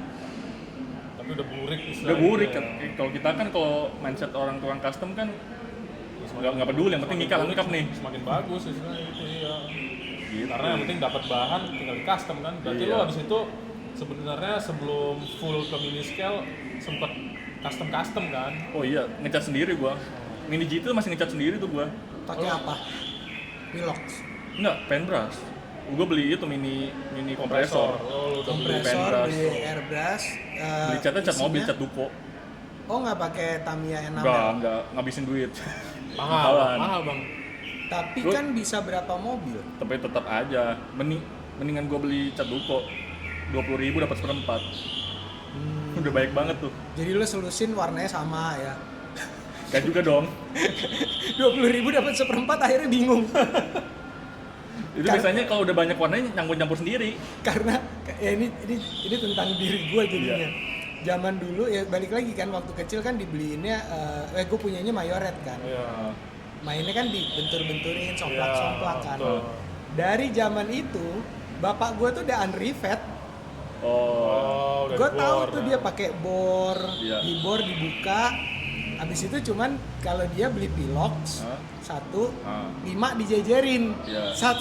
S3: Tapi udah burik
S1: Udah
S3: istilahnya.
S1: burik kan. Kalau kita kan kalau mindset orang tukang custom kan nggak peduli, yang penting Mika lengkap nih.
S3: Semakin bagus istilahnya itu iya.
S1: Gitu.
S3: Karena yang penting dapat bahan tinggal di custom kan. Berarti
S1: Iya.
S3: lo habis itu sebenarnya sebelum full ke mini scale sempet custom kan.
S1: Oh iya, ngecat sendiri gua. Mini GT tuh masih ngecat sendiri tuh gua.
S2: Pakai apa? Pilox.
S1: Enggak, paintbrush. Gua beli itu mini kompresor.
S3: Oh, lu udah beli.
S1: Kompresor.
S2: Kompresor,
S1: paintbrush.
S2: beli airbrush.
S1: Beli catnya cat
S2: isinya-
S1: mobil, cat duko.
S2: Oh, nggak pakai Tamiya enamel.
S1: Enggak ngabisin duit.
S3: Mahal,
S1: Mahalan.
S3: mahal bang.
S2: Tapi
S1: Lu-
S2: kan bisa berapa mobil?
S1: Tapi tetap aja mendingan gua beli cat duko. 20.000 dapat seperempat. Udah baik banget tuh.
S2: Jadi lu selusin warnanya sama ya.
S1: Gak juga dong.
S2: 20.000 dapat seperempat, akhirnya bingung.
S1: Itu biasanya kalau udah banyak warnanya nyampur sendiri.
S2: Karena ya ini tentang diri gue jadinya.
S1: Iya.
S2: Zaman dulu ya balik lagi kan, waktu kecil kan dibeliinnya gue punyanya Mayoret kan.
S3: Iya.
S2: Mainnya kan dibentur-benturin, somplak-somplak kan.
S3: betul.
S2: Dari zaman itu bapak gue tuh udah unrivet.
S3: Oh, udah
S2: Gue
S3: di
S2: tahu
S3: bor,
S2: tuh
S3: nah.
S2: dia pakai bor,
S1: Iya.
S2: di bor dibuka. Habis itu cuman kalau dia beli Pilox
S1: Hah?
S2: 1,
S1: Ah.
S2: 5 dijejerin.
S1: Iya.
S2: Set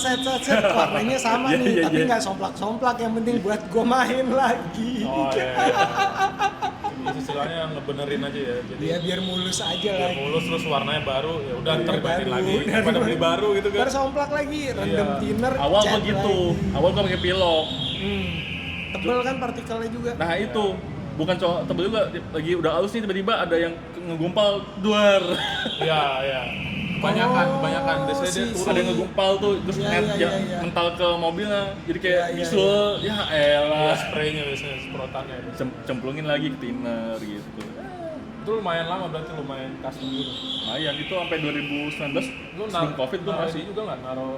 S2: warnanya sama
S1: Iya,
S2: nih,
S1: iya,
S2: tapi
S1: iya.
S2: nggak somplak-somplak, yang penting buat gue main lagi.
S3: Oh iya. Jadi istilahnya ngebenerin aja ya. Jadi
S2: Dia biar mulus aja
S3: biar
S2: lagi.
S3: mulus terus warnanya baru, ya udah ntar
S2: Iya,
S3: dimainin
S2: baru,
S3: lagi.
S2: dari
S3: Daripada beli baru gitu kan.
S2: Ntar somplak lagi, rendem
S3: Iya.
S2: thinner,
S1: Awal
S2: cat
S1: begitu.
S2: lagi.
S1: Awal gua pakai pilok.
S2: Tebel kan partikelnya juga.
S1: Nah itu bukan cowok tebel juga, lagi udah halus nih tiba-tiba ada yang ngegumpal duar.
S3: Iya, iya. Kebanyakan biasanya dia
S2: si-
S3: turun.
S1: Ada yang ngegumpal tuh terus
S2: Iya,
S1: net
S2: iya,
S1: ya,
S2: iya.
S1: mental ke mobilnya. Jadi kayak
S2: Iya, iya,
S1: bisul, ya
S3: Iya,
S1: elah.
S3: spraynya biasanya semprotannya.
S1: Cemplungin lagi ke thinner gitu.
S3: Itu lumayan lama berarti lumayan custom gitu.
S1: Lumayan itu sampai 2019
S3: Lu
S1: sebelum covid tuh
S3: naruh
S1: masih.
S3: ini juga nggak naruh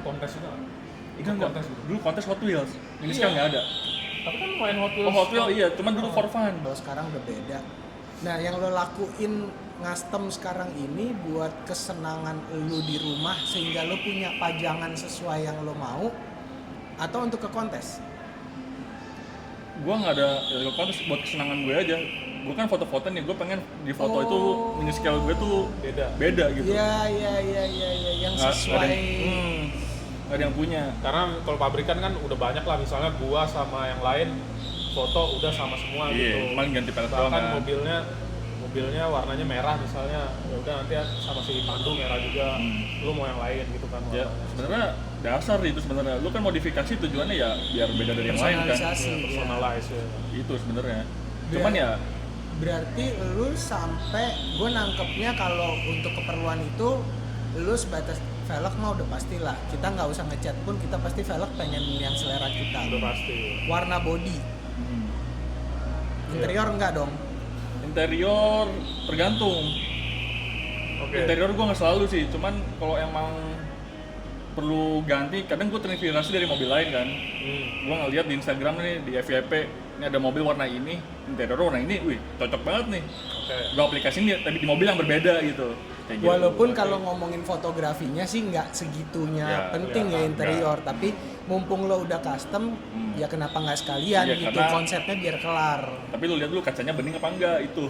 S3: kontes juga nggak?
S1: Enggak.
S3: kontes gitu.
S1: Dulu kontes Hot Wheels. Ini
S3: Iya.
S1: sekarang nggak ada.
S3: Tapi kan lumayan Hot Wheels.
S1: Oh Hot Wheels iya, cuman dulu for fun.
S2: Kalau sekarang udah beda. Nah, yang lo lakuin ngastem sekarang ini buat kesenangan lu di rumah sehingga lo punya pajangan sesuai yang lo mau, atau untuk ke kontes?
S1: Gua nggak ada ya, kontes buat kesenangan gue aja. Gue kan foto-foto nih, gue pengen di foto
S2: Oh.
S1: itu mini scale gue tuh
S3: beda.
S1: gitu.
S2: Iya, yang
S1: Nggak
S2: sesuai.
S1: nggak ada yang punya.
S3: Karena kalau pabrikan kan udah banyak lah, misalnya gua sama yang lain foto udah sama semua
S1: Iya,
S3: gitu.
S1: cuman ganti pelek doang
S3: Bahkan
S1: kan.
S3: mobilnya warnanya merah misalnya, ya udah nanti sama si Pandu merah juga. Lu mau yang lain gitu kan?
S1: Ya
S3: warnanya.
S1: sebenarnya dasar itu sebenarnya. Lu kan modifikasi tujuannya ya biar beda dari yang lain kan.
S2: Personalisasi.
S3: Ya, personalize ya.
S1: Itu sebenarnya. Cuman ya
S2: Berarti lu sampai gue nangkepnya kalau untuk keperluan itu lu sebatas velg mah udah pastilah. Kita nggak usah ngecat pun kita pasti velg pengen yang selera kita.
S3: Udah pasti.
S2: Warna body. Interior enggak dong?
S1: interior tergantung.
S3: Oke.
S1: Interior gua nggak selalu sih, cuman kalau emang perlu ganti, kadang gue terinspirasi dari mobil lain kan. Gue ngeliat di Instagram nih, di FYP, ini ada mobil warna ini, interior warna ini, wih cocok banget nih.
S3: Oke.
S1: Gue aplikasiin tapi di mobil yang berbeda gitu. Kayak gitu.
S2: Walaupun kalau ngomongin fotografinya sih nggak segitunya
S1: Ya,
S2: penting ya interior, tapi mumpung lo udah custom, ya kenapa nggak sekalian
S1: Iya,
S2: gitu
S1: karena-
S2: konsepnya biar kelar.
S1: Tapi lu lihat dulu kacanya bening apa enggak itu.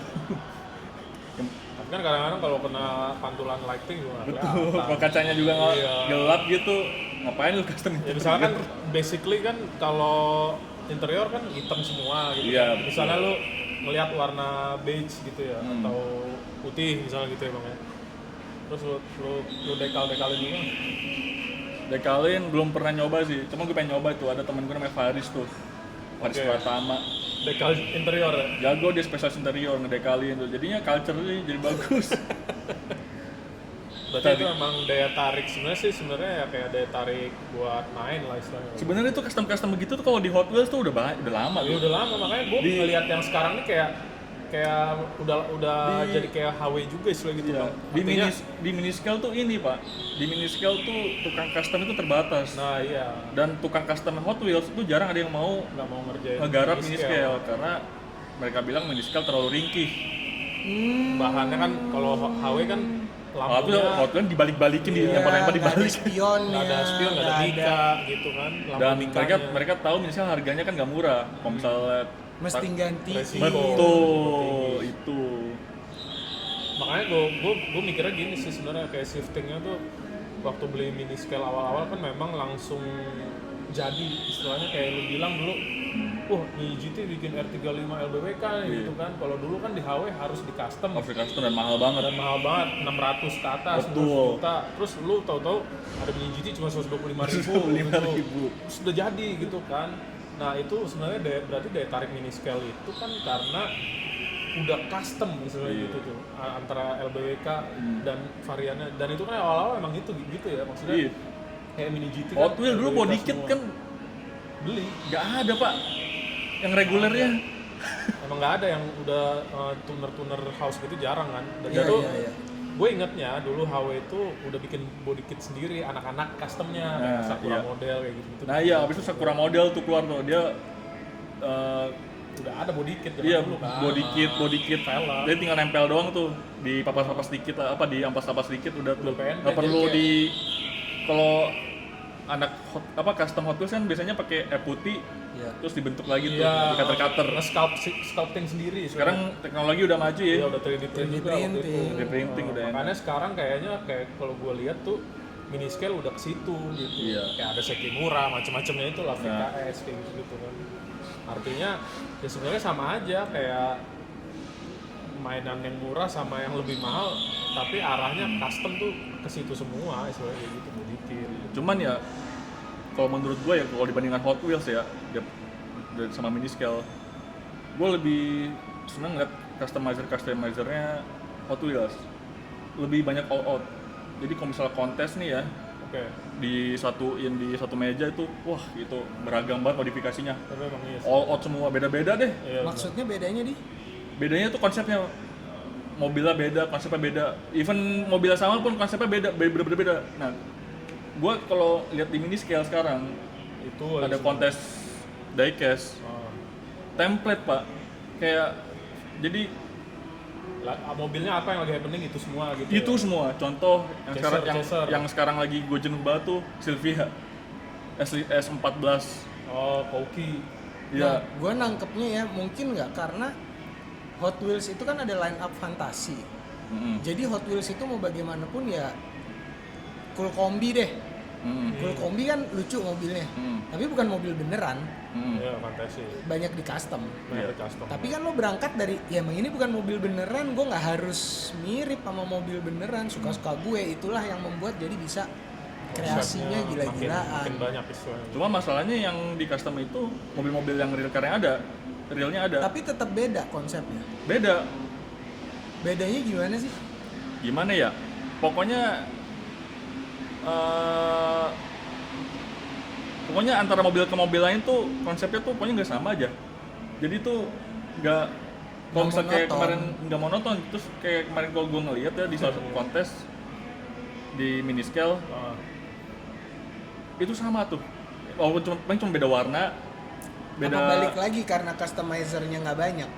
S3: Tapi kan kadang-kadang kalau kena pantulan lighting juga nggak
S1: Betul,
S3: kelihatan.
S1: kalau kacanya juga nggak
S3: Iya.
S1: gelap gitu, ngapain lu custom
S3: Ya misalkan basically kan kalau interior kan hitam semua gitu.
S1: Iya,
S3: kan. Misalnya
S1: betul.
S3: lu ngelihat warna beige gitu ya
S1: Hmm.
S3: atau putih misalnya gitu ya Bang ya. Terus lu dekal-dekalin juga.
S1: Dekalin belum pernah nyoba sih, cuma gue pengen nyoba tuh, ada temen gue namanya Faris tuh. Faris
S3: Oke.
S1: Pratama.
S3: Dekal interior ya.
S1: Jago dia spesialis interior ngedekalin tuh. Jadinya culture nih jadi bagus.
S3: Berarti itu emang daya tarik sebenarnya ya kayak daya tarik buat main lah istilahnya.
S1: Sebenarnya tuh custom begitu tuh kalau di Hot Wheels tuh udah lama
S3: Ya
S1: tuh.
S3: udah lama makanya gue
S1: Di-
S3: ngeliat yang sekarang nih kayak udah
S1: Di-
S3: jadi kayak HW juga istilah gitu
S1: Iya.
S3: Bang.
S1: Di
S3: Artinya,
S1: di miniscale tuh ini Pak. Di miniscale tuh tukang custom itu terbatas.
S3: nah iya
S1: Dan tukang custom Hot Wheels itu jarang ada yang mau
S3: nggak mau ngerjain
S1: ngegarap
S3: miniscale.
S1: miniscale karena mereka bilang miniscale terlalu ringkih.
S3: Bahannya kan kalau HW kan
S1: Hot Wheels,
S3: lampunya
S1: Hot Wheels dibalik-balikin,
S3: Iya,
S1: dilempar-lempar
S2: nggak ada
S1: dibalik.
S2: spion,
S3: nggak ada spion, nggak ada mica gitu kan. Lampu
S1: Dan
S3: micanya.
S1: mereka tahu misalnya harganya kan nggak murah. Kalau misalnya
S2: mesti ganti.
S3: Resiko.
S1: betul itu.
S3: Makanya gue mikirnya gini sih sebenarnya kayak shiftingnya tuh waktu beli mini scale awal-awal kan memang langsung jadi istilahnya kayak lu bilang dulu nih GT bikin R35 LBWK nih
S1: Iya.
S3: gitu kan. Kalau dulu kan di HW harus di custom
S1: Outfit custom dan mahal banget.
S3: dan mahal banget 600 ke atas
S1: Betul.
S3: 100 juta. Terus lu tahu-tahu ada mini GT cuma 125.000
S1: 125.000.
S3: Terus udah jadi gitu kan. Nah, itu sebenarnya berarti daya tarik mini scale itu kan karena udah custom misalnya
S1: Iya.
S3: gitu tuh antara LBWK dan variannya, dan itu kan awal-awal emang gitu ya maksudnya
S1: Iya.
S3: kayak mini GT
S1: Hot
S3: kan
S1: Wheels dulu
S3: LBWK
S1: body kit
S3: semua.
S1: kan
S3: beli
S1: nggak ada Pak. Yang regulernya.
S3: emang nggak ada yang udah tuner house gitu jarang kan. Dan
S2: Iya,
S3: itu
S2: iya, iya.
S3: gue ingetnya dulu HW itu udah bikin body kit sendiri anak-anak customnya
S1: Nah,
S3: Sakura
S1: iya.
S3: model kayak gitu.
S1: Nah iya, abis itu Sakura model tuh keluar tuh dia
S3: Udah ada body kit zaman
S1: iya
S3: dulu kan.
S1: body kit.
S3: Velg.
S1: Dia tinggal nempel doang tuh di papas-papas sedikit lah, apa di ampas-ampas sedikit udah tuh.
S3: Udah pendek,
S1: Nggak perlu
S3: jadi kayak-
S1: di kalau anak custom Hot Wheels kan biasanya pakai putih
S2: Iya.
S1: terus dibentuk lagi tuh
S3: Iya,
S1: di cutter.
S3: sculpting sendiri.
S1: Sekarang teknologi udah maju ya.
S3: ya udah 3D print
S2: 3D
S3: juga waktu itu.
S2: printing.
S1: 3D printing udah enak.
S3: Makanya sekarang kayaknya kayak kalau gue lihat tuh mini scale udah ke situ gitu.
S1: Iya.
S3: Kayak ada Sekimura, macam-macamnya itu lah
S1: Nah.
S3: VKS kayak gitu kan. Artinya ya sebenarnya sama aja kayak mainan yang murah sama yang lebih mahal, tapi arahnya custom tuh ke situ semua istilahnya kayak gitu body kit.
S1: Cuman ya kalau menurut gue ya kalau dibandingkan Hot Wheels ya sama mini scale, gue lebih seneng liat customizernya Hot Wheels lebih banyak all out. Jadi kalau misalnya kontes nih ya
S3: Oke.
S1: disatuin di satu meja itu, wah itu beragam banget modifikasinya,
S3: Tapi emang iya sih.
S1: all out semua, beda-beda deh.
S3: Iya,
S2: Maksudnya bedanya di?
S1: Bedanya tuh konsepnya, mobilnya beda, konsepnya beda, even mobilnya sama pun konsepnya beda. Nah gue kalau lihat di mini scale sekarang
S3: itu
S1: ada kontes diecast template Pak, kayak jadi
S3: mobilnya apa yang lagi happening itu semua gitu.
S1: itu
S3: ya?
S1: semua contoh yang
S3: Chaser,
S1: sekarang
S3: chaser.
S1: yang sekarang lagi gue jenuh banget tuh Silvia S14.
S3: Oh, Koki.
S1: Ya,
S2: Nah, gue nangkepnya ya mungkin nggak karena Hot Wheels itu kan ada line up fantasi. Jadi Hot Wheels itu mau bagaimanapun ya cool kombi deh. Cool kombi kan lucu mobilnya. Tapi bukan mobil beneran,
S3: Ya, fantasi.
S2: banyak di custom.
S3: Banyak
S1: Iya.
S3: custom.
S2: Tapi kan lo berangkat dari ya emang ini bukan mobil beneran, gue nggak harus mirip sama mobil beneran, suka-suka gue. Itulah yang membuat jadi bisa kreasinya
S3: Konsepnya
S2: gila-gilaan.
S3: makin banyak istilahnya.
S1: cuma masalahnya yang di custom itu mobil-mobil yang real car ada, realnya ada.
S2: Tapi tetap beda konsepnya.
S1: Beda.
S2: Bedanya gimana sih?
S1: Gimana ya? Pokoknya pokoknya antara mobil ke mobil lain tuh konsepnya tuh pokoknya nggak sama aja. Jadi tuh nggak, kalau
S2: Nggak
S1: misalnya kayak
S2: monoton.
S1: kemarin nggak monoton, terus kayak kemarin kalau gue ngeliat ya di salah satu kontes di mini scale,
S3: Ah,
S1: itu sama tuh. Walaupun cuma beda warna, beda.
S2: Apa balik lagi karena customizernya nggak banyak?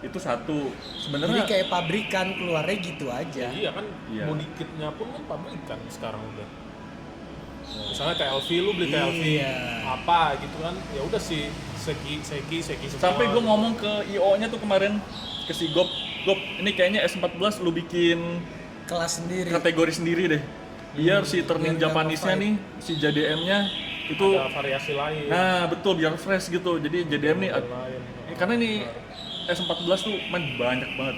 S1: Itu satu.
S2: Jadi
S1: Sebenarnya
S2: kayak pabrikan keluarnya gitu aja.
S3: Iya kan,
S1: Iya.
S3: body kitnya pun kan pabrikan sekarang udah. Misalnya KLV, lu beli KLV
S2: Iya.
S3: apa gitu kan, ya udah sih segi semua.
S1: sampai gue ngomong ke IO-nya tuh kemarin ke si Gop, ini kayaknya S14 lu bikin
S2: Kelas sendiri.
S1: kategori sendiri deh. Biar si turning
S2: biar nggak
S1: Japanese-nya nih, si JDM-nya itu
S3: ada variasi lain.
S1: nah betul biar fresh gitu. Jadi JDM nih
S3: Model lain.
S1: karena ini S14 tuh main banyak banget.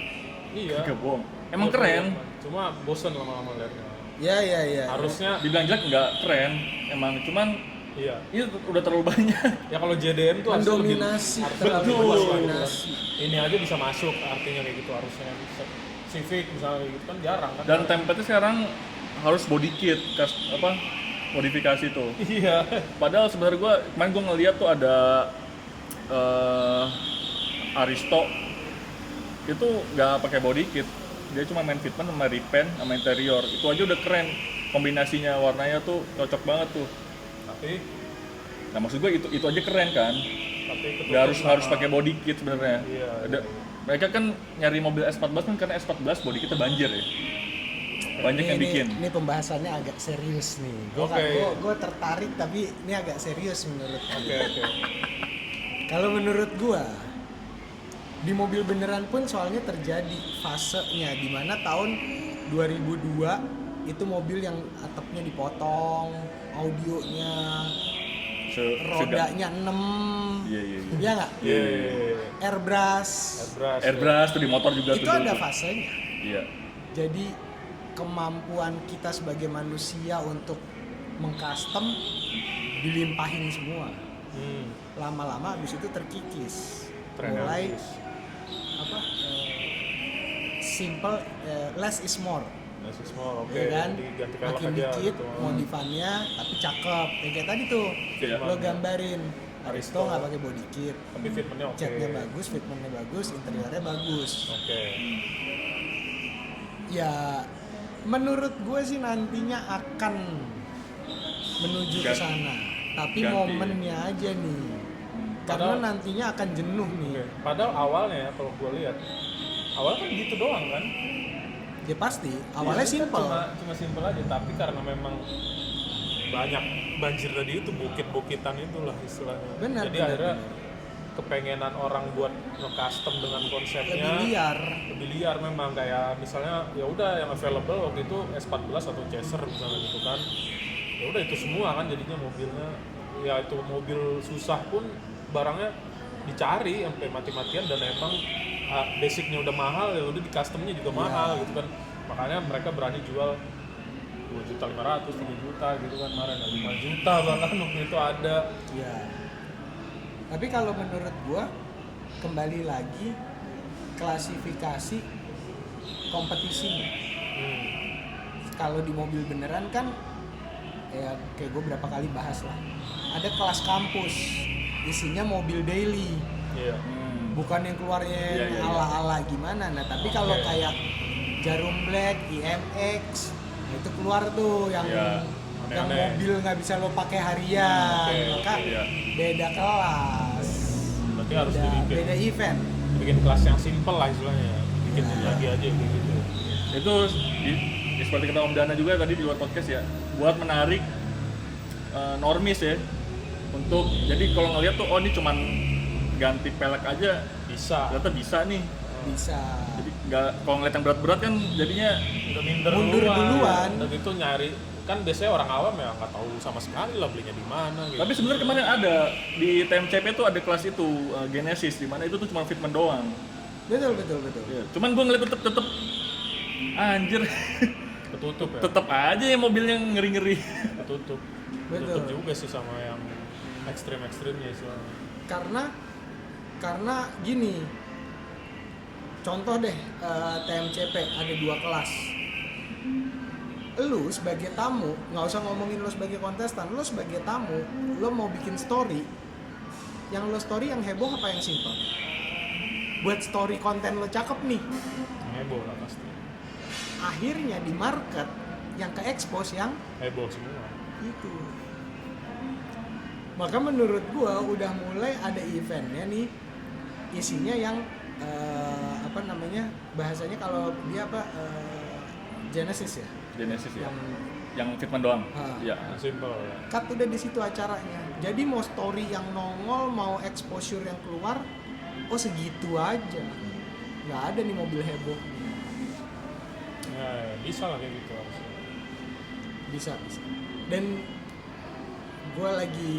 S3: Iya.
S1: Gak bohong. Emang
S3: Iya,
S1: keren.
S3: Cuma bosen lama-lama liatnya.
S2: Ya.
S3: Harusnya
S1: Dibilang jelek nggak keren, emang cuman
S3: iya.
S1: itu udah terlalu banyak.
S3: Ya kalau JDM tuh harusnya lebih
S2: Mendominasi,
S3: harusnya
S2: terlalu
S3: lebih luas lah gitu kan.
S2: mendominasi.
S3: Ini aja bisa masuk artinya kayak gitu harusnya. Civic misalnya kayak gitu kan jarang kan.
S1: Dan template sekarang harus body kit, modifikasi tuh.
S3: Iya.
S1: Padahal sebenarnya kemarin gue ngeliat tuh ada Aristo itu nggak pakai body kit, dia cuma main fitment sama repaint sama interior. Itu aja udah keren, kombinasinya warnanya tuh cocok banget tuh.
S3: Tapi
S1: Nah maksud gue itu aja keren kan,
S3: ketutup
S1: nggak harus
S3: sama-
S1: pakai body kit sebenarnya.
S3: Iya,
S1: Mereka kan nyari mobil S14 kan karena S14 body kitnya banjir ya, banyak yang bikin.
S2: Ini pembahasannya agak serius nih.
S3: Oke.
S2: Gue tertarik tapi ini agak serius menurut gue.
S3: Oke.
S2: Kalau menurut gua di mobil beneran pun soalnya terjadi fasenya di mana tahun 2002 itu mobil yang atapnya dipotong, audionya, rodanya 6.
S1: Iya.
S2: Iya nggak?
S3: Iya.
S2: Airbrush.
S1: Airbrush tuh di motor juga
S2: Itu
S1: tuh.
S2: ada
S1: dulu.
S2: fasenya.
S1: Iya.
S2: Jadi kemampuan kita sebagai manusia untuk mengcustom dilimpahin semua. Lama-lama habis itu terkikis. Mulai apa? Simple, less is more.
S3: Nasi small, oke.
S2: Ya kan?
S3: Diganti velg
S2: Makin
S3: aja
S2: dikit
S3: gitu.
S2: modifannya tapi cakep. Ya kayak tadi tuh.
S1: Iya.
S2: Lo gambarin Aristo
S3: Aristo.
S2: nggak pakai body kit.
S3: Tapi fitmentnya oke.
S2: Catnya bagus, fitmentnya bagus, interiornya bagus.
S3: Oke.
S2: Ya menurut gue sih nantinya akan menuju ke sana. Tapi
S1: Ganti.
S2: momennya aja nih. Karena
S3: Padahal-
S2: nantinya akan jenuh nih.
S3: Oke. Padahal awalnya ya kalau gue lihat awalnya kan gitu doang kan.
S2: Ya pasti awalnya
S3: Iya, kan
S2: simple.
S3: Cuma simple aja, tapi karena memang banyak banjir tadi itu bukit-bukitan itulah istilahnya.
S2: Benar,
S3: Jadi
S2: benar,
S3: akhirnya
S2: benar.
S3: kepengenan orang buat nge-custom dengan konsepnya
S2: Lebih liar.
S3: memang kayak misalnya ya udah yang available waktu itu S14 atau Chaser misalnya gitu kan. Ya udah itu semua kan jadinya mobilnya. Ya itu mobil susah pun barangnya dicari sampai mati-matian dan emang basicnya udah mahal ya udah di customnya juga
S2: Iya.
S3: mahal gitu kan. Makanya mereka berani jual 2.500.000, 3 juta gitu kan kemarin, 5 juta bahkan waktu itu ada.
S2: Ya. Tapi kalau menurut gua kembali lagi klasifikasi kompetisinya. Kalau di mobil beneran kan ya kayak gue berapa kali bahas lah. Ada kelas kampus isinya mobil daily.
S3: Iya.
S2: Bukan yang keluarnya
S1: Iya, iya, iya.
S2: ala-ala gimana. Nah, tapi kalau
S3: Oke.
S2: kayak Jarum Black, IMX, nah itu keluar tuh yang
S1: Iya,
S2: yang
S3: aneh-aneh.
S2: mobil nggak bisa lo pakai harian,
S3: Oke,
S2: maka
S1: iya.
S2: beda kelas,
S3: Berarti harus
S2: beda event.
S3: dibikin kelas yang simple lah istilahnya, bikin lagi aja kayak gitu.
S1: Itu seperti kata Om Dana juga tadi di luar podcast ya, buat menarik normis ya, untuk jadi kalau ngeliat tuh oh ini cuman ganti pelek aja
S3: Bisa.
S1: ternyata bisa nih.
S2: Bisa.
S1: Jadi nggak, kalau ngeliat yang berat-berat kan jadinya
S3: Udah minder
S2: Mundur duluan.
S3: Dan itu nyari kan biasanya orang awam ya nggak tahu sama sekali lah belinya di mana gitu.
S1: tapi sebenarnya kemarin ada di TMCP tuh ada kelas itu Genesis di mana itu tuh cuma fitment doang.
S2: Betul.
S1: Ya, cuman gue ngeliat tetep anjir
S3: ketutup ya.
S1: tetep aja ya mobilnya ngeri-ngeri.
S3: Ketutup.
S2: Betul.
S3: Ketutup juga sih sama yang ekstrim-ekstrimnya istilahnya.
S2: Karena gini. Contoh deh TMCP ada 2 kelas. Lu sebagai tamu, nggak usah ngomongin lu sebagai kontestan, lu sebagai tamu, lu mau bikin story, yang lu story yang heboh apa yang simple? Buat story konten lu cakep nih,
S3: Heboh lah pasti.
S2: akhirnya di market yang ke expose yang
S3: Heboh semua.
S2: itu. Maka menurut gua udah mulai ada eventnya nih, isinya yang apa namanya, bahasanya kalau dia apa, Genesis ya,
S1: Genesis ya.
S2: yang
S1: Yang fitment doang.
S2: Ah.
S1: Iya.
S3: Simple ya.
S2: cut udah di situ acaranya. Jadi mau story yang nongol, mau exposure yang keluar, oh segitu aja. Nggak ada nih mobil heboh.
S3: Ya, bisa lah kayak gitu harusnya.
S2: Bisa. Dan gue lagi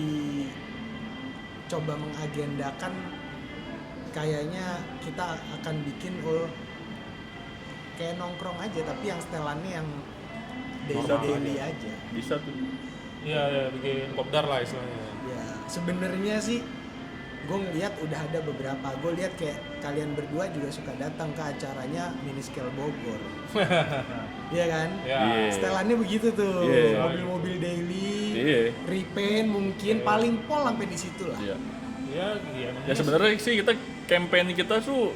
S2: coba mengagendakan, kayaknya kita akan bikin kayak nongkrong aja, tapi yang setelannya yang daily aja.
S1: Bisa tuh.
S3: Iya, ya, bikin kopdar lah istilahnya.
S2: Ya sebenarnya sih gue ngeliat udah ada beberapa. Gue lihat kayak kalian berdua juga suka datang ke acaranya Miniscale Bogor. Iya kan?
S3: Ya.
S1: Iya.
S2: Setelannya begitu tuh,
S1: Iya.
S2: mobil-mobil daily,
S1: Iya.
S2: repaint mungkin, paling pol sampai di situ lah.
S1: Iya.
S3: Ya,
S1: Ya sebenarnya sih kita campaign kita tuh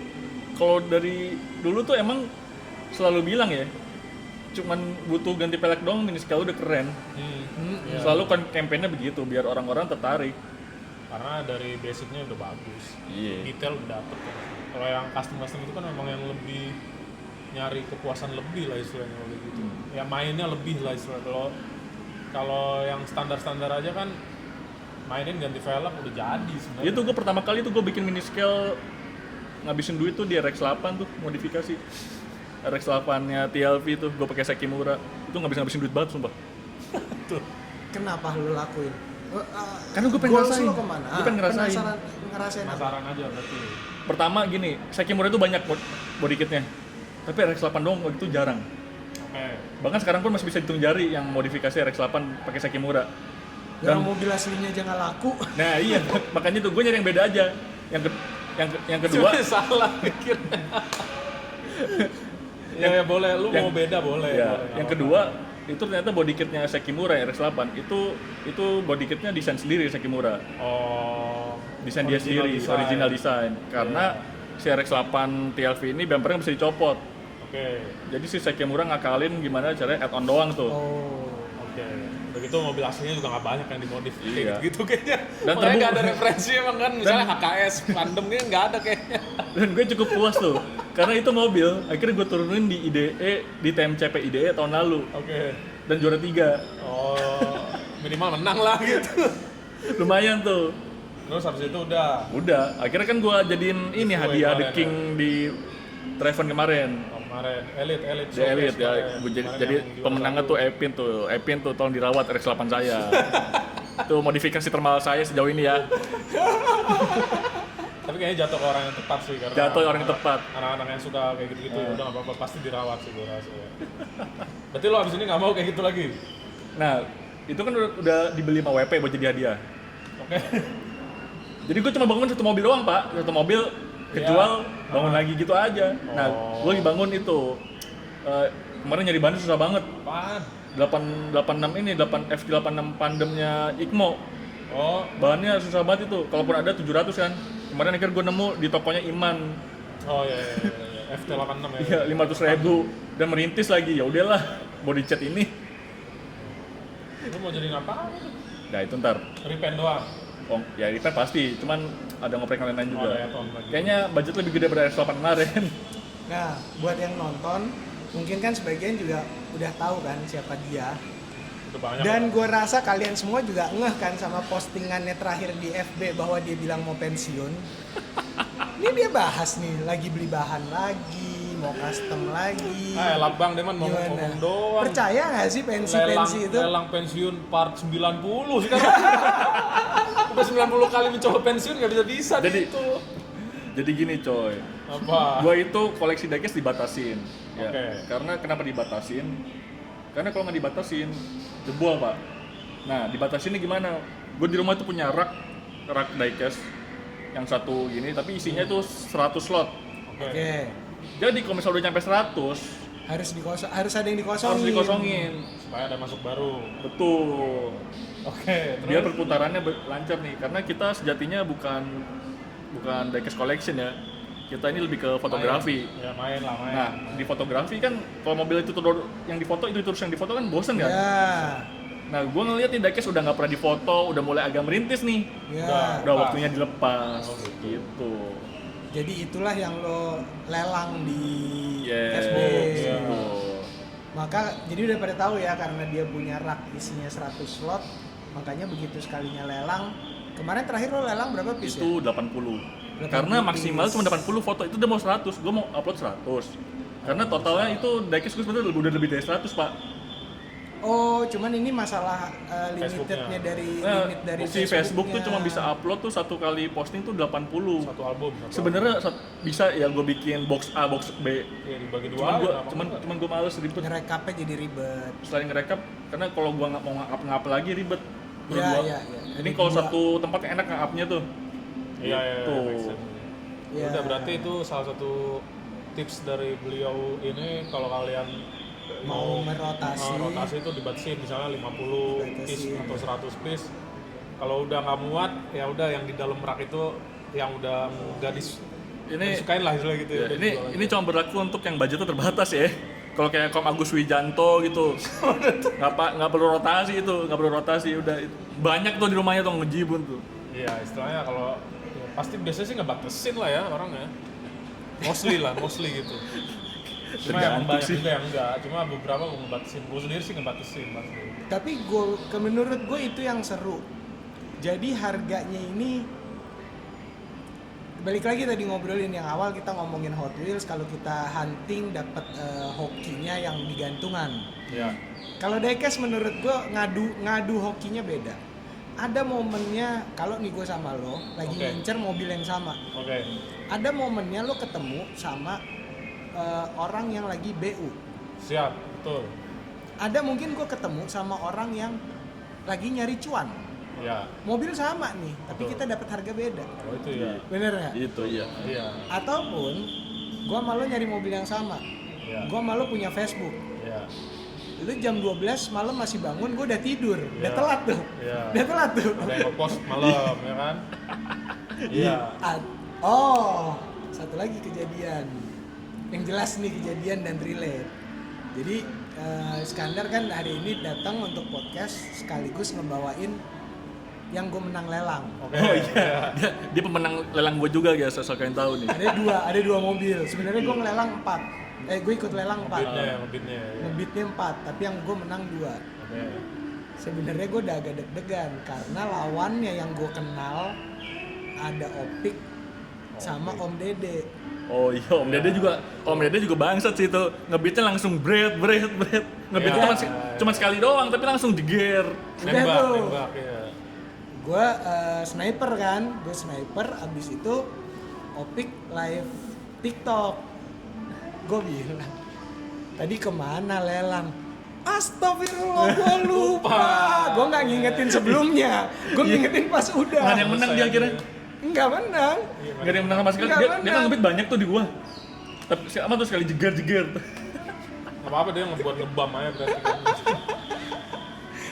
S1: kalau dari dulu tuh emang selalu bilang ya, cuman butuh ganti pelek doang Miniscale udah keren.
S3: Ya.
S1: Selalu kan campaignnya begitu biar orang-orang tertarik.
S3: Karena dari basicnya udah bagus,
S1: Iya.
S3: detail udah dapet kan. Kalau yang custom itu kan memang yang lebih nyari kepuasan lebih lah istilahnya kayak gitu. Ya mainnya lebih lah istilahnya. Kalau yang standar aja kan mainin ganti velg udah jadi sebenarnya.
S1: Itu gue pertama kali tuh gue bikin Miniscale ngabisin duit tuh di RX-8 tuh modifikasi. RX-8-nya TLV tuh gue pakai Sekimura. Itu ngabisin duit banget sumpah.
S3: Tuh.
S2: Kenapa lu lakuin?
S1: Karena gue pengen
S2: Goals
S1: ngerasain.
S2: lu kemana?
S1: Gue pengen ngerasain.
S2: Ngerasain apa?
S3: Penasaran aja berarti.
S1: Pertama gini, Sekimura itu banyak body kitnya. Tapi RX-8 doang waktu itu jarang.
S3: Oke.
S1: Bahkan sekarang pun masih bisa hitung jari yang modifikasi RX-8 pakai Sekimura.
S2: Yang mobil aslinya aja nggak laku.
S1: Nah iya, makanya tuh gue nyari yang beda aja. Yang kedua,
S3: salah pikirnya. Ya boleh, lu mau beda boleh.
S1: ya,
S3: boleh,
S1: yang
S3: nggak
S1: kedua itu ternyata body kitnya Sekimura RX-8 itu body kitnya desain sendiri Sekimura.
S3: apa-apa. Oh.
S1: Desain dia sendiri,
S3: design.
S1: original design. Karena si RX-8 TLV ini bumpernya bisa dicopot.
S3: Oke.
S1: Jadi si Sekimura ngakalin gimana caranya add-on doang tuh.
S2: Oh.
S3: Oke. Begitu mobil aslinya juga nggak banyak yang dimodif
S1: Iya.
S3: kayak gitu kayaknya.
S1: Dan
S3: Makanya nggak ada
S1: terbukti.
S3: referensi emang kan, misalnya HKS, Pandem ini nggak ada kayaknya.
S1: Dan gue cukup puas tuh. Karena itu mobil akhirnya gue turunin di IDE, di TMCP IDE tahun lalu.
S3: Oke.
S1: Dan juara 3.
S3: Oh, minimal menang lah gitu.
S1: Lumayan tuh.
S3: Terus habis itu udah.
S1: Udah, akhirnya kan gue jadiin ini
S3: Giveaway
S1: hadiah The
S3: kemarin,
S1: King di Treven kemarin.
S3: Oh, kemarin Elite
S1: Di
S3: showcase
S1: Elite ya,
S3: kemarin.
S1: gue
S3: Kemarin
S1: jadi
S3: yang juara
S1: pemenangnya
S3: satu.
S1: tuh Epin tuh tolong dirawat RX-8 saya. Itu modifikasi termahal saya sejauh ini ya.
S3: Tapi kayaknya jatuh ke orang yang tepat sih karena
S1: Jatuh orang yang tepat.
S3: Anak-anak yang suka kayak gitu-gitu ya udah nggak apa-apa, pasti dirawat sih gue rasa ya. Berarti lo abis ini nggak mau kayak gitu lagi?
S1: Nah, itu kan udah dibeli sama WP buat jadi hadiah.
S3: Oke.
S1: Jadi gue cuma bangun satu mobil doang pak, satu mobil kejual, bangun lagi gitu aja. Nah,
S3: Oh.
S1: gue lagi bangun itu. Kemarin nyari bahan susah banget.
S3: Apaan?
S1: 886 ini, 8 FT86 Pandemnya Ikmo.
S3: Oh,
S1: Bahannya susah banget itu, kalaupun ada 700 kan. Kemarin akhirnya gue nemu di tokonya Iman.
S3: oh ya, FT86 ya.
S1: Iya, 500.000 dan merintis lagi. Ya udahlah, body cat ini.
S3: Lu mau jadi ngapain?
S1: Nah, itu ntar.
S3: Repaint doang.
S1: Oh, ya repair pasti, cuman ada ngoprek lain-lain juga.
S3: Oh, ada add-on lagi.
S1: Kayaknya budget lebih gede daripada RX-8 kemarin.
S2: Nah, buat yang nonton, mungkin kan sebagian juga udah tahu kan siapa dia.
S3: Udah banyak.
S2: Dan gue rasa kalian semua juga ngeh kan sama postingannya terakhir di FB bahwa dia bilang mau pensiun. Ini dia bahas nih, lagi beli bahan lagi, mau custom lagi.
S3: Labang Deman mau
S2: Gimana?
S3: ngomong doang.
S2: Percaya nggak sih pensi-pensi itu?
S3: Lelang pensiun part 90 sekarang. Udah 90 kali mencoba pensiun nggak bisa-bisa
S1: Jadi-
S3: gitu.
S1: Jadi gini coy,
S3: Apa?
S1: gua itu koleksi diecast dibatasin. Ya.
S3: Oke.
S1: Karena kenapa dibatasin? Karena kalau nggak dibatasin, jebol pak. Nah, dibatasinnya gimana? Gue di rumah tuh punya rak diecast yang satu gini, tapi isinya tuh 100 slot.
S2: Oke.
S1: Jadi kalau misalnya udah nyampe 100,
S2: Harus ada yang dikosongin.
S1: harus dikosongin.
S3: Supaya ada masuk baru.
S1: Betul.
S3: Oke, terus.
S1: Biar perputarannya lancar nih, karena kita sejatinya bukan diecast collection ya. Kita ini lebih ke fotografi.
S3: Ya main lah, main.
S1: Nah, di fotografi kan kalau mobil itu terus yang difoto itu terus yang difoto kan bosen kan?
S2: Ya.
S1: Nah, gue ngeliat nih diecast udah nggak pernah difoto, udah mulai agak merintis nih.
S2: Ya.
S1: Udah waktunya dilepas, gitu.
S2: Jadi itulah yang lo lelang di
S1: Yes,
S2: FB.
S1: gitu.
S2: Maka jadi udah pada tahu ya, karena dia punya rak isinya 100 slot, makanya begitu sekalinya lelang. Kemarin terakhir lo lelang berapa piece ya?
S1: Itu 80. Karena maksimal cuma 80 foto, itu udah mau 100. Gue mau upload 100. Karena totalnya itu diecast gue sebenarnya udah lebih dari 100, Pak.
S2: Oh, cuman ini masalah limitednya
S1: Nah,
S2: limit dari
S1: si Facebook tuh
S2: Facebooknya.
S1: cuma bisa upload tuh satu kali posting tuh 80.
S3: Satu album.
S1: Sebenarnya bisa ya gue bikin box A, box B.
S3: Ya dibagi
S1: Cuman
S3: dua.
S1: cuman gue males ribet.
S2: ngerekapnya jadi ribet.
S1: Selain ngerekap, karena kalau gue nggak mau ngap lagi ribet. Menurut
S2: Iya,
S1: gua.
S2: iya, iya.
S1: Ini
S2: Ada
S1: kalau
S2: dua.
S1: satu tempat enak ngapnya tuh.
S3: Iya,
S1: Gitu.
S3: make sense.
S2: Iya.
S3: Udah berarti itu salah satu tips dari beliau ini kalau kalian
S2: Mau merotasi.
S3: rotasi itu dibatasin misalnya 50 piece
S2: Dibatasin.
S3: atau 100 piece. Kalau udah nggak muat ya udah yang di dalam rak itu yang udah nggak disukain lah istilahnya gitu
S1: Ya,
S3: ya.
S1: ini cuma berlaku untuk yang budgetnya terbatas ya. Kalau kayak Kom Agus Wijanto gitu, nggak perlu rotasi itu, nggak perlu rotasi udah banyak tuh di rumahnya tuh ngejibun tuh.
S3: Iya, istilahnya kalau ya, pasti biasanya sih ngebatasin lah ya orang ya. Mostly gitu. Cuma yang
S1: Tergantung
S3: banyak
S1: sih.
S3: juga yang enggak, cuma beberapa mau ngebatasin. Gue sendiri sih ngebatasin pasti.
S2: Tapi menurut gue itu yang seru. Jadi harganya ini balik lagi tadi ngobrolin yang awal, kita ngomongin Hot Wheels, kalau kita hunting dapat hokinya yang digantungan.
S3: Iya.
S2: Kalau diecast menurut gue ngadu hokinya beda. Ada momennya kalau nih gue sama lo lagi
S3: Oke.
S2: ngincer mobil yang sama.
S3: Oke.
S2: Ada momennya lo ketemu sama orang yang lagi BU.
S3: Siap, betul.
S2: Ada mungkin gue ketemu sama orang yang lagi nyari cuan.
S3: Iya.
S2: Mobil sama nih, tapi
S3: Betul.
S2: kita dapat harga beda.
S3: Kalau itu ya.
S2: Bener nggak?
S1: Gitu iya.
S3: Iya.
S2: Ataupun gue sama lo nyari mobil yang sama.
S3: Iya.
S2: Gue sama lo punya Facebook.
S3: Iya.
S2: Lu jam 12 malam masih bangun, gue udah tidur. Udah
S3: Iya.
S2: telat tuh.
S3: Iya.
S2: Udah telat tuh.
S3: Ada yang ngepost malam ya kan? Iya.
S2: Oh, satu lagi kejadian. Yang jelas nih kejadian dan relate. Jadi Iskandar kan hari ini datang untuk podcast sekaligus ngebawain yang gue menang lelang.
S3: Oke.
S1: Oh iya. Dia pemenang lelang gue juga guys, asal kalian tahu nih.
S2: Ada dua mobil. Sebenarnya gue ngelelang 4. Gue ikut lelang 4.
S3: Ngebitnya. Ya.
S2: Ngebitnya 4, tapi yang gue menang 2.
S3: Oke.
S2: Sebenarnya gue udah agak deg-degan karena lawannya yang gue kenal ada Opik sama Om Dede.
S1: Oh iya, Om Dede juga bangsat sih itu. Ngebitnya langsung bret. Ngebitnya
S3: Iya.
S1: cuma sekali doang, tapi langsung diger.
S3: Nembak ya.
S2: Gue sniper kan, abis itu Opik live TikTok. Gue bilang, tadi kemana lelang? Astagfirullah, gue lupa. Gue nggak ngingetin sebelumnya, gue ngingetin pas udah.
S1: Nggak ada yang menang dia akhirnya.
S2: Nggak menang.
S1: Nggak ada yang menang sama sekali.
S2: Nggak
S1: Dia kan
S2: menang.
S1: ngebit banyak tuh di gua. Tapi sama tuh sekali jeger.
S3: Gak apa-apa dia ngebuat ngebam aja berarti kan.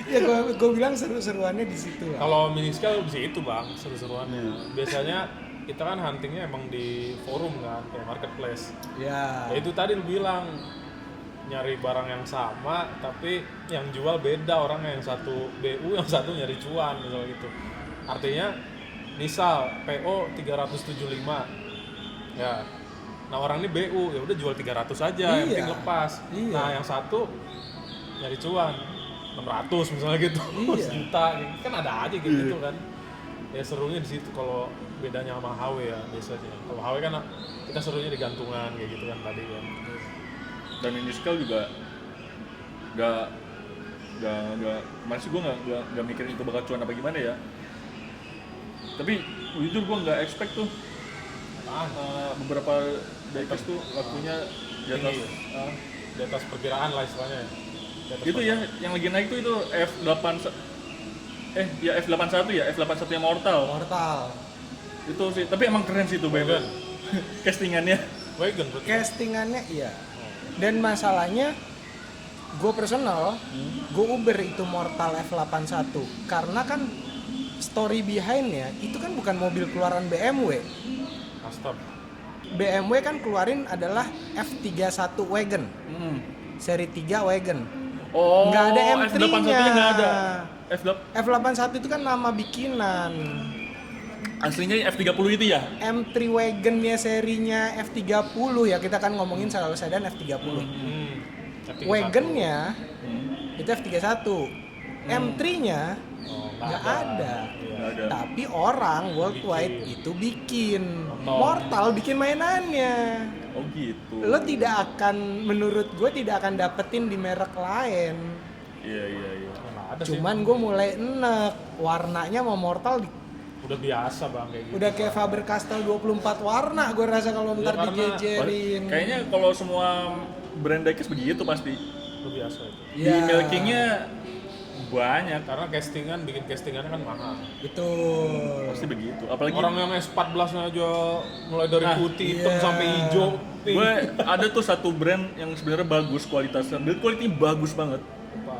S2: Ya gue bilang seru-seruannya di situ lah.
S3: Kalau mini scale bisa itu bang, seru-seruannya. Biasanya kita kan huntingnya emang di forum kan, kayak marketplace.
S2: Ya.
S3: Ya itu tadi lu bilang nyari barang yang sama, tapi yang jual beda orangnya, yang satu BU, yang satu nyari cuan misalnya gitu. Artinya, misal PO 375, ya. Nah orang ini BU, ya udah jual 300 aja, yang
S2: Iya.
S3: penting lepas.
S2: Iya.
S3: Nah yang satu nyari cuan 600 misalnya gitu,
S2: Iya.
S3: sejuta, kan ada aja gitu kan. Ya serunya di situ kalau bedanya sama HW ya biasanya. Kalau HW kan kita serunya di gantungan kayak gitu kan tadi kan.
S1: Dan ini scale juga nggak masih gue nggak mikirin itu bakal cuan apa gimana ya. Tapi jujur gue nggak expect tuh beberapa diecast tuh lakunya di atas
S3: Tinggi. Di atas perkiraan lah istilahnya. Di atas
S1: itu ya yang lagi naik tuh itu F81 ya, F81 yang mortal. Itu sih, tapi emang keren sih itu
S3: Wagon.
S1: castingannya.
S3: Wagon berarti.
S2: Castingannya iya. Dan masalahnya gue personal, gue Uber itu Mortal F81 karena kan story behind-nya itu kan bukan mobil keluaran BMW.
S3: Custom.
S2: BMW kan keluarin adalah F31 Wagon, seri 3 Wagon.
S1: Oh,
S2: Nggak ada
S1: F81
S2: M3-nya.
S1: nya nggak ada.
S2: F81 itu kan nama bikinan.
S1: Aslinya F30 itu ya?
S2: M3 Wagon-nya serinya F30 ya, kita kan ngomongin selalu sedan F30.
S3: F31.
S2: Wagon-nya itu F31. M3-nya nggak ada.
S1: Nggak ada.
S2: Tapi orang worldwide itu bikin. Mortal bikin mainannya.
S1: Oh gitu.
S2: Lo tidak akan, menurut gue tidak akan dapetin di merek lain.
S1: Iya.
S3: Nggak ada sih.
S2: Cuman gue mulai enek, warnanya mau Mortal
S3: Udah biasa bang kayak gitu.
S2: udah kayak Faber-Castell 24 warna gue rasa kalau ntar
S3: karena-
S2: dijejerin.
S1: Kayaknya kalau semua brand diecast begitu pasti.
S3: Udah biasa itu.
S1: Di milkingnya banyak.
S3: Karena castingan, bikin castingannya kan mahal.
S2: Betul.
S1: Pasti begitu. Apalagi
S3: Orang yang S14 nya aja mulai dari
S1: Nah,
S3: putih, hitam
S2: iya.
S3: sampai hijau, pink.
S1: gue ada tuh satu brand yang sebenarnya bagus kualitasnya, build quality bagus banget.
S3: Apa?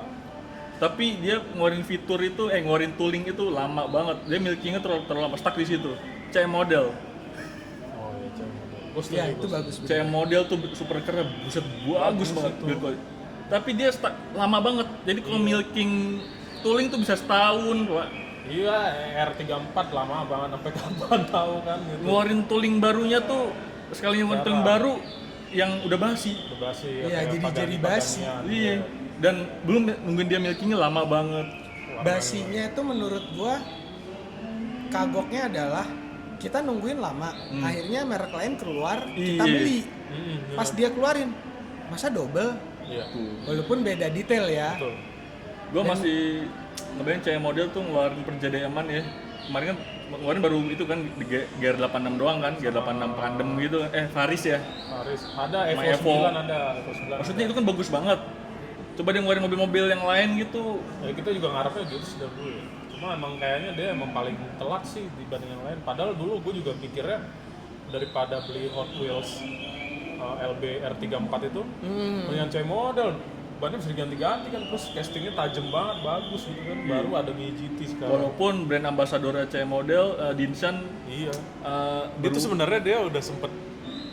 S1: Tapi dia ngeluarin fitur itu, ngeluarin tooling itu lama banget. Dia milkingnya terlalu lama, stuck di situ. CM model.
S3: Oh iya, cewek. Gue
S2: Ya itu bagus.
S1: CM model tuh super keren, buset bagus banget
S3: itu.
S1: build quality. Tapi dia stuck lama banget. Jadi kalau milking tooling tuh bisa setahun, Pak.
S3: Iya, R34 lama banget sampai kapan tahu kan gitu.
S1: Ngeluarin tooling barunya tuh sekali ngeluarin tooling baru yang udah basi.
S3: Udah basi.
S2: Iya, jadi basi.
S1: Iya. Dan belum nungguin dia milkingnya lama banget.
S2: Basinya itu menurut gua kagoknya adalah kita nungguin lama, akhirnya merek lain keluar, kita
S1: Iya.
S2: beli.
S3: Iya.
S2: Pas dia keluarin, masa double?
S3: Iya.
S2: Walaupun beda detail ya.
S3: Betul.
S1: Gue masih ngebayang CM model tuh ngeluarin perjadian ya. Kemarin kan ngeluarin baru itu kan di GR86 doang kan, GR86 Tandem gitu. Faris ya.
S3: Paris ada
S1: Sama
S3: Evo
S1: Evo.
S3: 9 ada Evo 9.
S1: Maksudnya itu kan bagus banget. Coba dia ngeluarin mobil-mobil yang lain gitu.
S3: Ya kita juga ngarepnya gitu sih dari dulu ya. Cuma emang kayaknya dia emang paling telat sih dibanding yang lain. Padahal dulu gue juga pikirnya daripada beli Hot Wheels LB R34 itu, mendingan CM model. Bannya bisa diganti-ganti kan, terus castingnya tajam banget, bagus gitu kan. Baru ada GT sekarang.
S1: Walaupun brand ambassador CM model Dinsan
S3: Iya. Dia tuh sebenarnya dia udah sempet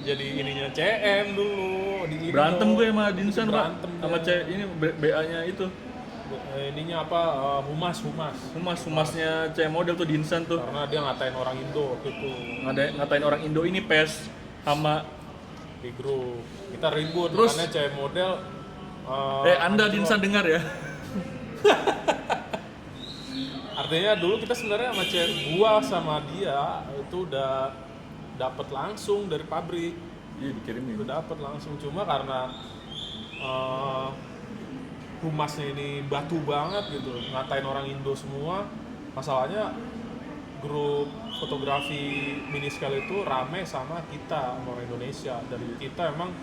S3: jadi ininya CM dulu di Indo.
S1: berantem gue sama Dinsan, Pak.
S3: Berantem
S1: Sama ini BA-nya itu.
S3: Ininya apa
S1: Humasnya CM model tuh Dinsan tuh.
S3: karena dia ngatain orang Indo waktu itu
S1: Ngatain orang Indo ini PES sama
S3: di grup kita ribut.
S1: Terus-
S3: makanya CM model
S1: Anda Dinsan dengar ya.
S3: artinya dulu kita sebenarnya sama gua sama dia itu udah dapat langsung dari pabrik,
S1: Iya dikirimin.
S3: udah dapat langsung. Cuma karena humasnya ini batu banget gitu, ngatain orang Indo semua. Masalahnya grup fotografi mini scale itu rame sama kita, sama orang Indonesia. Dan kita emang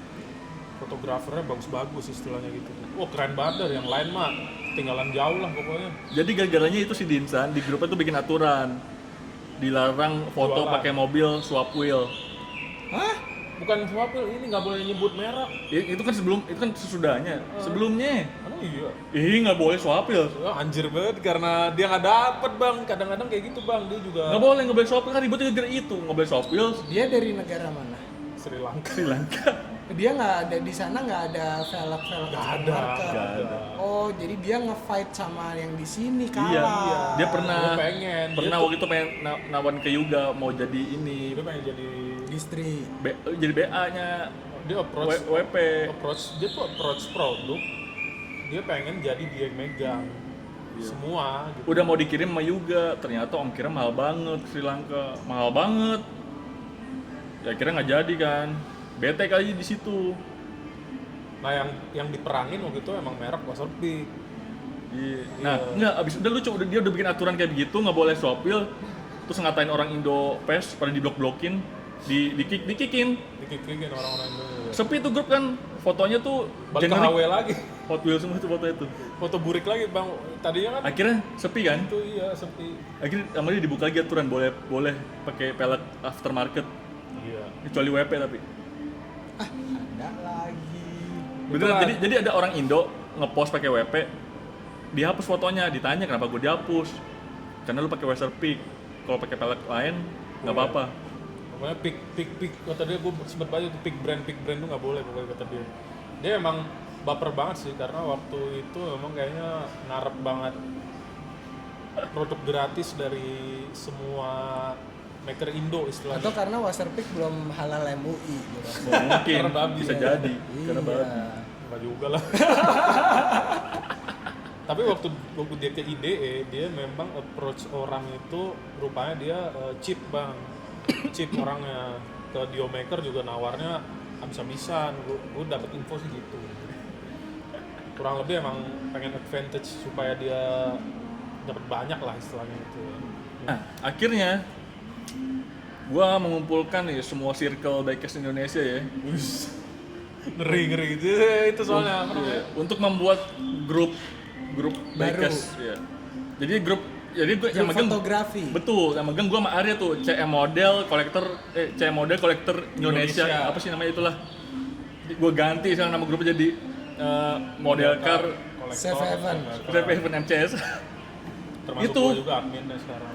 S3: fotografernya bagus-bagus istilahnya gitu. Wah keren banget, dari yang lain mah tinggalan jauh lah pokoknya.
S1: Jadi gara-garanya itu si Dinsan di grupnya tuh bikin aturan. Dilarang foto
S3: Jualan.
S1: pakai mobil swap wheel.
S2: Hah?
S3: Bukan swapil, ini nggak boleh nyebut merek.
S1: Itu kan sesudahnya. Sebelumnya.
S3: Emang iya?
S1: Nggak boleh swap wheel.
S3: Wah, anjir banget karena dia nggak dapet bang. Kadang-kadang kayak gitu bang, dia juga
S1: Nggak boleh swap wheel, kan ributnya gara itu. Nggak boleh swap wheel.
S2: Dia dari negara mana?
S3: Sri Lanka.
S1: Sri Lanka.
S2: Dia nggak ada di sana, nggak ada velg-velg
S3: Nggak
S2: custom
S3: ada,
S2: market.
S1: nggak ada.
S2: Oh, jadi dia nge-fight sama yang di sini kalah.
S1: Iya. Dia pernah
S3: Dia pengen.
S1: pernah
S3: Dia
S1: waktu itu pengen nawarin ke Yuga mau jadi ini
S3: Dia pengen jadi
S2: Distri.
S1: jadi BA-nya
S3: dia approach
S1: WP.
S3: dia tuh approach produk. Dia pengen jadi dia yang megang semua gitu.
S1: Udah mau dikirim sama Yuga, ternyata ongkirnya mahal banget ke Sri Lanka, mahal banget. Ya kira nggak jadi kan, bete kali di situ.
S3: Nah yang diperangin waktu itu emang merek Waterpik.
S1: Iya. Nah, nggak abis udah lucu, dia udah bikin aturan kayak begitu, nggak boleh swap wheel, terus ngatain orang Indo PES pada diblok-blokin, dikikin.
S3: Dikik-kikin orang-orang Indonesia.
S1: Sepi tuh grup kan, fotonya tuh
S3: Balik ke HW lagi.
S1: Hot Wheels semua tuh fotonya tuh.
S3: Foto burik lagi bang. Tadinya kan
S1: Akhirnya sepi kan?
S3: itu iya sepi.
S1: Akhirnya sama dia dibuka lagi aturan boleh pakai pelek aftermarket
S3: Iya.
S1: kecuali WP tapi.
S2: Ada lagi.
S1: Beneran,
S3: Itulah.
S1: jadi ada orang Indo ngepost pakai WP, dihapus fotonya, ditanya kenapa gue dihapus. Karena lu pakai Westerpik, kalau pakai pelek lain nggak apa-apa.
S3: Pokoknya pick kata dia, gue sempet baca tuh pick brand tuh nggak boleh pokoknya kata dia. Dia emang baper banget sih karena waktu itu memang kayaknya ngarep banget produk gratis dari semua maker Indo istilahnya.
S2: Atau karena Waterpik belum halal MUI gitu.
S1: Mungkin
S3: Karena babi.
S1: bisa jadi karena
S2: Iya.
S1: babi.
S3: Enggak juga lah. Tapi waktu dia ke IDE, dia memang approach orang itu rupanya dia cheap bang, cheap orangnya. Ke Diomaker juga nawarnya habis-habisan. Gue dapet info sih gitu. Kurang lebih emang pengen advantage supaya dia dapat banyak lah istilahnya itu.
S1: Nah, akhirnya gua mengumpulkan nih semua circle diecast Indonesia ya.
S3: Ngeri gitu itu soalnya apa namanya?
S1: Untuk membuat grup
S2: Baru.
S1: diecast ya. Jadi grup gue yang
S2: Grup
S1: megang
S2: fotografi.
S1: Betul, yang megang gua sama Arya tuh CM Model Collector Indonesia.
S3: Indonesia.
S1: Apa sih namanya itulah. Gue ganti sekarang nama grupnya jadi Model Car
S2: Safe Haven.
S1: Safe Haven MCS.
S3: Termasuk
S1: Itu.
S3: gue juga adminnya sekarang.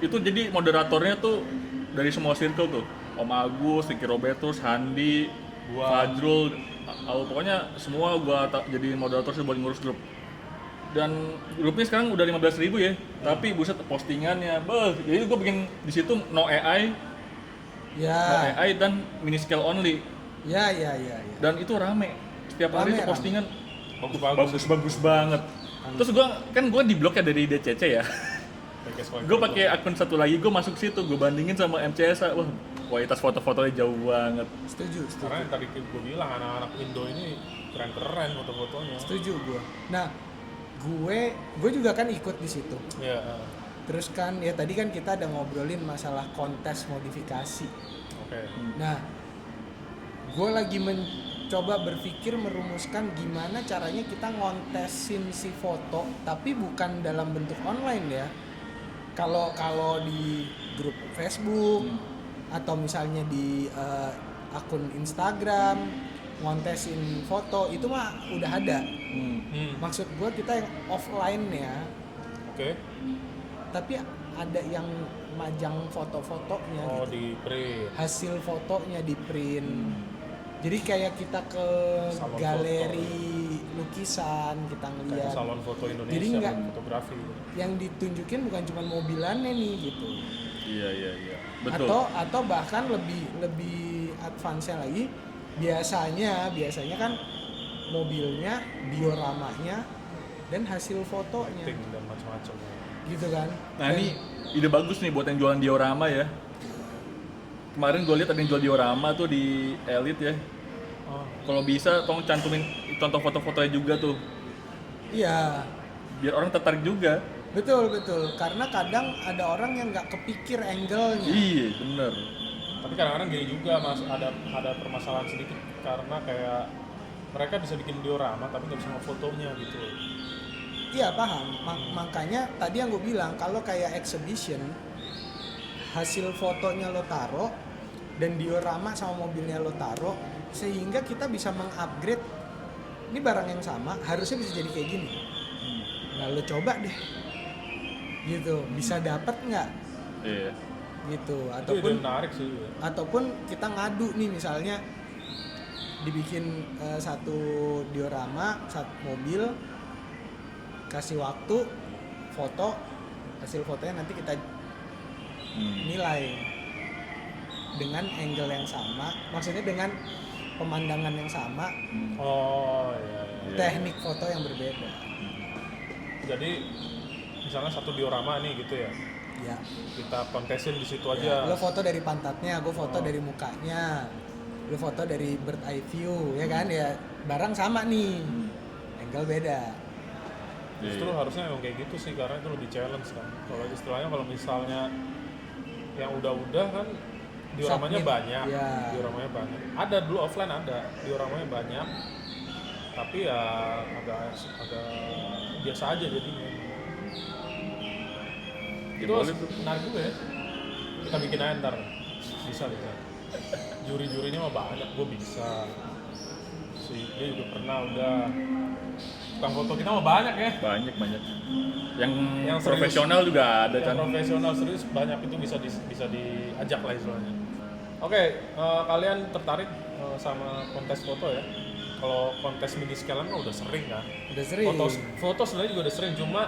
S1: Itu jadi moderatornya tuh dari semua circle tuh. Om Agus, Ricky Robertus, Handi,
S3: Gua.
S1: Fajrul, pokoknya semua gua jadi moderator sih buat ngurus grup. Dan grupnya sekarang udah 15.000 ya. Tapi buset postingannya, jadi gua bikin di situ no AI,
S2: Ya.
S1: dan mini scale only.
S2: Ya.
S1: Dan itu rame. Setiap hari
S2: Rame,
S1: itu
S2: rame.
S1: postingan
S3: Bagus-bagus.
S1: bagus banget. Terus gua di blog ya dari DCC ya. Gue pakai akun satu lagi, gue masuk situ, gue bandingin sama MCS. Wah, kualitas foto-fotonya jauh banget.
S2: Setuju.
S3: Karena yang tadi gue bilang anak-anak Indo ini keren-keren foto-fotonya.
S2: Setuju gue. Nah, gue juga kan ikut di situ.
S3: Ya,
S2: Terus kan ya tadi kan kita ada ngobrolin masalah kontes modifikasi.
S3: oke.
S2: Nah, gue lagi mencoba berpikir merumuskan gimana caranya kita ngontesin si foto, tapi bukan dalam bentuk online ya. Kalau di grup Facebook atau misalnya di akun Instagram ngontesin foto itu mah udah ada. Maksud gue kita yang offline ya,
S3: Oke.
S2: tapi ada yang majang foto-fotonya
S3: Oh,
S2: gitu.
S3: di print.
S2: Hasil fotonya di print. Jadi kayak kita ke
S3: Salon
S2: galeri lukisan kita
S3: Kayak
S2: ngeliat
S3: salon foto Indonesia,
S2: Jadi nggak-
S3: fotografi.
S2: yang ditunjukin bukan cuma mobilannya nih gitu.
S1: Iya. Betul.
S2: Atau bahkan lebih advance lagi biasanya kan mobilnya, dioramanya dan hasil fotonya
S3: Ting dan macam-macam.
S2: gitu kan.
S1: Nah,
S2: Dan-
S1: ini ide bagus nih buat yang jualan diorama ya. Kemarin gue lihat ada yang jual diorama tuh di Elite ya.
S3: Oh,
S1: Kalau bisa tolong cantumin contoh foto-fotonya juga tuh.
S2: Iya,
S1: Biar orang tertarik juga.
S2: betul karena kadang ada orang yang nggak kepikir angle-nya.
S1: Iya, bener.
S3: tapi kadang-kadang gini juga mas, ada permasalahan sedikit karena kayak mereka bisa bikin diorama tapi nggak bisa ngefotonya gitu.
S2: Iya paham. Makanya tadi yang gue bilang kalau kayak exhibition hasil fotonya lo taro dan diorama sama mobilnya lo taro sehingga kita bisa mengupgrade ini barang yang sama harusnya bisa jadi kayak gini. Nah lo coba deh gitu bisa dapat nggak
S1: Iya.
S2: gitu
S3: Itu ide menarik sih.
S2: ataupun kita ngadu nih misalnya dibikin satu diorama satu mobil kasih waktu foto hasil fotonya nanti kita nilai dengan angle yang sama maksudnya dengan pemandangan yang sama
S3: Oh iya.
S1: Iya.
S2: teknik foto yang berbeda
S3: Jadi misalnya satu diorama nih gitu ya,
S2: ya.
S3: kita kontesin di situ
S2: Ya,
S3: aja.
S2: lo foto dari pantatnya, gue foto
S3: Oh.
S2: dari mukanya, lo foto dari bird eye view, ya kan ya barang sama nih, angle beda.
S3: Justru
S1: Iya.
S3: harusnya emang kayak gitu sih karena itu lebih challenge kan. Kalau istilahnya kalau misalnya yang udah-udah kan dioramanya
S2: Submit.
S3: banyak,
S2: Iya.
S3: dioramanya banyak. Ada dulu offline ada, dioramanya banyak. Tapi ya agak biasa aja jadinya.
S1: Ya,
S3: Itu
S1: boleh tuh.
S3: menarik juga ya. Kita bikin aja ntar. Bisa. Juri-jurinya mah banyak, gue bisa. Dia juga pernah udah. Tukang foto kita mah banyak ya.
S1: Banyak. Yang
S3: Yang serius.
S1: profesional juga ada
S3: Yang
S1: kan.
S3: profesional serius banyak itu bisa diajak lah istilahnya. Oke, kalian tertarik sama kontes foto ya? kalau kontes mini scale mah udah sering kan.
S2: Udah sering.
S3: Foto sebenarnya juga udah sering, cuma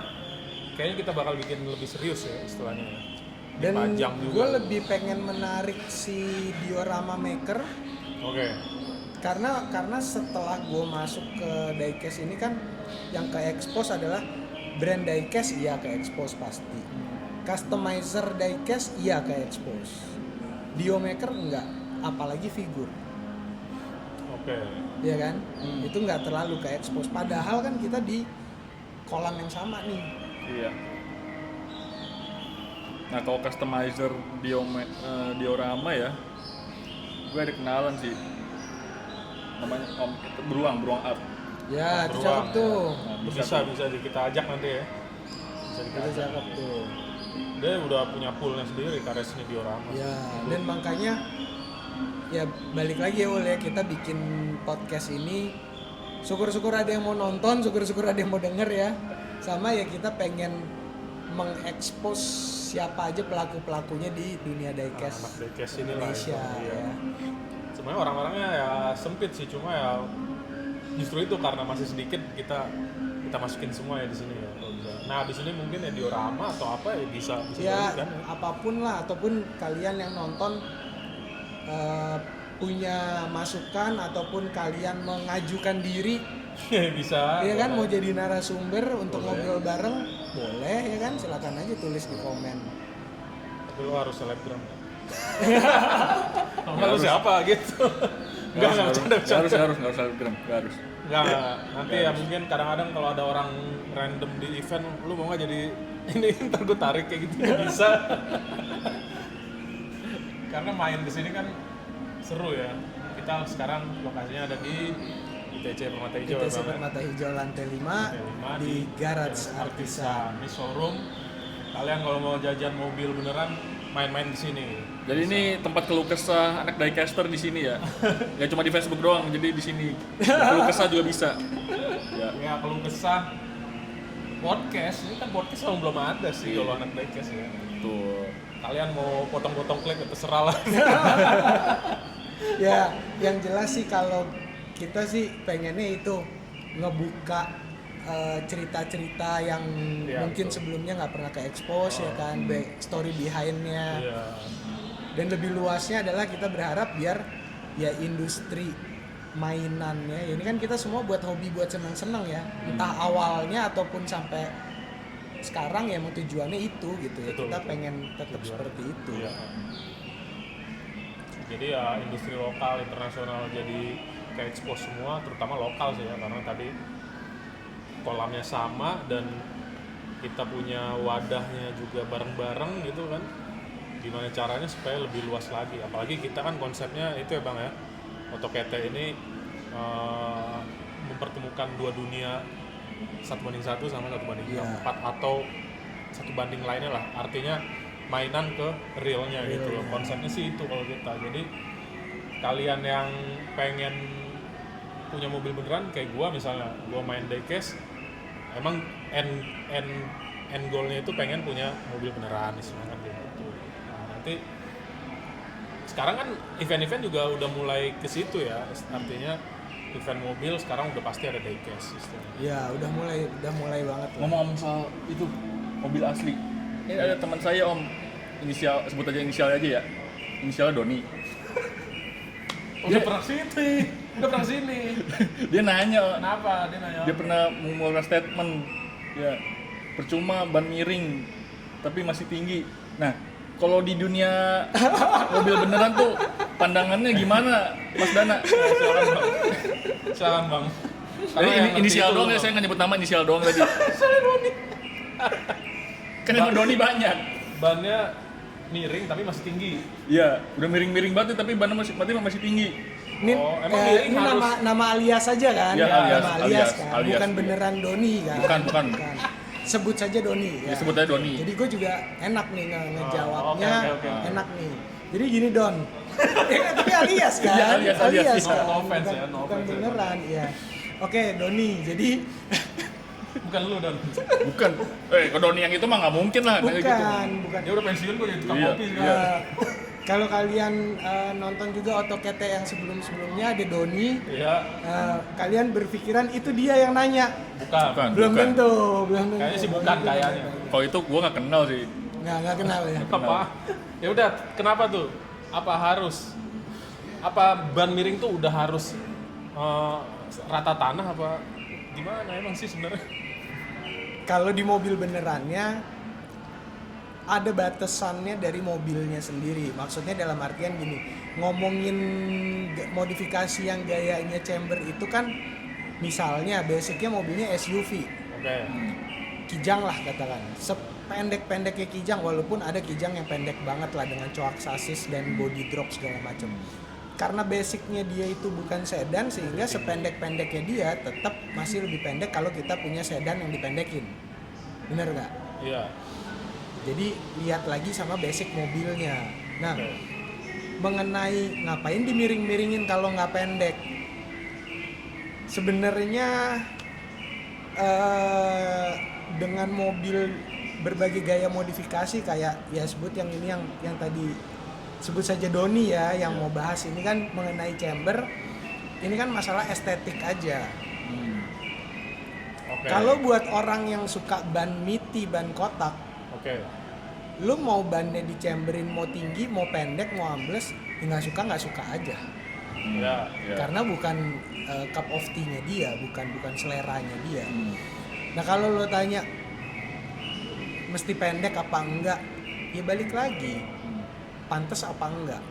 S3: kayaknya kita bakal bikin lebih serius ya istilahnya ya.
S2: Dan
S3: Dipajang
S2: gue
S3: juga.
S2: lebih pengen menarik si diorama maker
S3: Oke.
S2: karena setelah gue masuk ke diecast ini kan yang ke expose adalah brand diecast, iya ke expose pasti. Customizer diecast, iya ke expose. Dio maker enggak, apalagi figur.
S3: Oke.
S2: Iya kan? Itu nggak terlalu ke expose. Padahal kan kita di kolam yang sama nih.
S1: Iya. Nah kalau customizer diorama ya, gue ada kenalan sih, namanya Om Beruang Art.
S2: Ya, itu
S3: Beruang,
S2: cakep tuh.
S1: Nah,
S3: Bisa kita ajak nanti ya. Bisa kita
S2: Itu
S3: ajak.
S2: cakep tuh.
S3: Dia udah punya poolnya sendiri karya seni diorama.
S2: Ya, dan makanya ya balik lagi ya Ul ya, kita bikin podcast ini syukur-syukur ada yang mau nonton, syukur-syukur ada yang mau denger ya. Sama ya kita pengen mengekspos siapa aja pelaku-pelakunya di dunia
S3: Anak
S2: diecast
S3: diecast ini lah.
S2: Indonesia
S3: Iya.
S2: ya.
S3: Sebenarnya orang-orangnya ya sempit sih, cuma ya justru itu karena masih sedikit kita masukin semua ya di sini ya. Kalau bisa. Nah di sini mungkin ya diorama atau apa ya bisa
S2: Ya
S3: jadi kan ya.
S2: apapun lah, ataupun kalian yang nonton punya masukan ataupun kalian mengajukan diri
S3: Bisa.
S2: ya kan, mau
S3: boleh.
S2: jadi narasumber untuk
S3: Boleh.
S2: ngobrol bareng, boleh ya kan, silakan aja tulis di komen.
S3: Tapi lo harus selebgram. Kalau siapa gitu? Enggak bercanda.
S1: Harus selebgram, nggak harus.
S3: Enggak. Nanti ya mungkin kadang-kadang kalau ada orang random di event, lu mau nggak jadi ini ntar gue tarik kayak gitu nggak bisa. Karena main di sini kan seru ya. Kita sekarang lokasinya ada di ITC Permata Hijau.
S2: ITC
S3: ya, Bang, ya?
S2: Permata Hijau lantai 5
S3: Lantai 5
S2: di Garage Artisan.
S3: Ini showroom. Kalian kalau mau jajan mobil beneran main-main di sini.
S1: Jadi ini tempat keluh kesah anak diecaster di sini ya. Gak cuma di Facebook doang, jadi di sini keluh kesah juga bisa. Ya.
S3: Ya kalau kesah podcast, ini kan podcast emang belum ada sih kalau anak diecast ya.
S1: Tuh.
S3: Kalian mau potong-potong klik ya terserah lah.
S2: Ya, yang jelas sih kalau kita sih pengennya itu ngebuka cerita-cerita yang
S3: Iya,
S2: mungkin
S3: betul.
S2: sebelumnya nggak pernah ke expose ya kan, back story behind-nya.
S3: Iya.
S2: Dan lebih luasnya adalah kita berharap biar ya industri mainannya, ya ini kan kita semua buat hobi, buat senang-senang ya, entah awalnya ataupun sampai sekarang ya emang tujuannya itu gitu ya.
S3: Betul,
S2: Kita
S3: betul.
S2: pengen tetap
S3: Tujuan.
S2: seperti itu.
S3: Iya. Jadi ya industri lokal, internasional jadi kayak expose semua, terutama lokal sih ya, karena tadi kolamnya sama dan kita punya wadahnya juga bareng-bareng gitu kan. Gimana caranya supaya lebih luas lagi, apalagi kita kan konsepnya itu ya Bang ya, Otokete ini mempertemukan dua dunia, 1:1 sama 1:4
S2: Iya.
S3: atau 1 banding lainnya lah, artinya mainan ke realnya gitu loh. Konsepnya sih itu kalau kita. Jadi kalian yang pengen punya mobil beneran kayak gua misalnya, gua main diecast, emang end goalnya itu pengen punya mobil beneran istilahnya gitu. Nah, nanti sekarang kan event-event juga udah mulai ke situ ya, artinya event mobil sekarang udah pasti ada diecast istilahnya.
S2: Ya, udah mulai banget lah.
S1: Ngomong-ngomong soal itu mobil asli, ini ada teman saya Om, inisial, sebut aja inisial aja ya, inisialnya Doni.
S3: Udah pernah sini.
S1: Dia nanya,
S3: Kenapa? Dia nanya.
S1: dia pernah mengeluarkan statement, ya percuma ban miring, tapi masih tinggi. Nah, kalau di dunia mobil beneran tuh pandangannya gimana, Mas Dana?
S3: Silakan Bang.
S1: Jadi ini inisial doang ya, saya nggak nyebut nama, inisial doang tadi. Kan emang Doni banyak.
S3: Bannya miring tapi masih tinggi.
S1: Iya, udah miring-miring banget tapi bannya masih tinggi.
S2: Ini,
S3: Oh, emang miring
S2: ini
S3: harus-
S2: nama alias aja kan?
S1: Iya, alias,
S2: nama
S1: alias,
S2: kan?
S1: alias,
S2: Bukan
S1: iya.
S2: beneran Doni kan?
S1: Bukan.
S2: Sebut saja Doni ya.
S1: Ya, sebut aja Doni.
S2: Jadi gue juga enak nih ngejawabnya,
S3: oke.
S2: enak nih. Jadi gini Don. Ya kan, tapi alias kan?
S1: Iya, alias.
S2: kan?
S3: No offense
S2: bukan,
S3: ya, no
S2: bukan
S3: offense ya.
S2: beneran ya. Oke, Doni. Jadi
S3: Bukan lu Dan.
S1: Bukan. Kalau Doni yang itu mah nggak mungkin lah kayak gitu.
S2: bukan.
S3: Dia udah pensiun kok jadi tukang
S1: Iya,
S3: kopi
S1: iya.
S3: sekarang.
S2: Kalau kalian nonton juga AutoCAT yang sebelum-sebelumnya ada Doni,
S3: Iya.
S2: kalian berpikiran itu dia yang nanya.
S3: Bukan.
S2: Belum
S1: bukan.
S2: tentu.
S3: Kayaknya sih bukan kayaknya.
S1: Kalau itu gue nggak kenal sih.
S2: Nggak kenal ya.
S3: Apa? Ya udah, kenapa tuh? Apa harus? Apa ban miring tuh udah harus rata tanah apa gimana emang sih sebenarnya?
S2: Kalau di mobil benerannya ada batasannya dari mobilnya sendiri. Maksudnya dalam artian gini, ngomongin modifikasi yang gayanya chamber itu kan misalnya basicnya mobilnya SUV.
S3: Oke.
S2: Kijang lah katakan, sependek-pendeknya Kijang, walaupun ada Kijang yang pendek banget lah dengan coak sasis dan body drop segala macam. Karena basicnya dia itu bukan sedan, sehingga sependek-pendeknya dia tetap masih lebih pendek kalau kita punya sedan yang dipendekin. Bener nggak?
S3: Iya.
S2: Jadi lihat lagi sama basic mobilnya. Nah,
S3: Oke.
S2: mengenai ngapain dimiring-miringin kalau nggak pendek, sebenarnya dengan mobil berbagai gaya modifikasi kayak ya sebut yang ini yang tadi sebut saja Doni ya yang mau bahas ini kan mengenai chamber, ini kan masalah estetik aja.
S3: Oke.
S2: Kalau buat orang yang suka ban miti, ban kotak,
S3: Oke.
S2: lu mau bannya dicamberin mau tinggi, mau pendek, mau ambles, ya nggak suka aja.
S3: Ya.
S1: Ya.
S2: Karena bukan cup of tea-nya dia, bukan seleranya dia. Nah kalau lo tanya mesti pendek apa enggak, ya balik lagi, pantas apa enggak.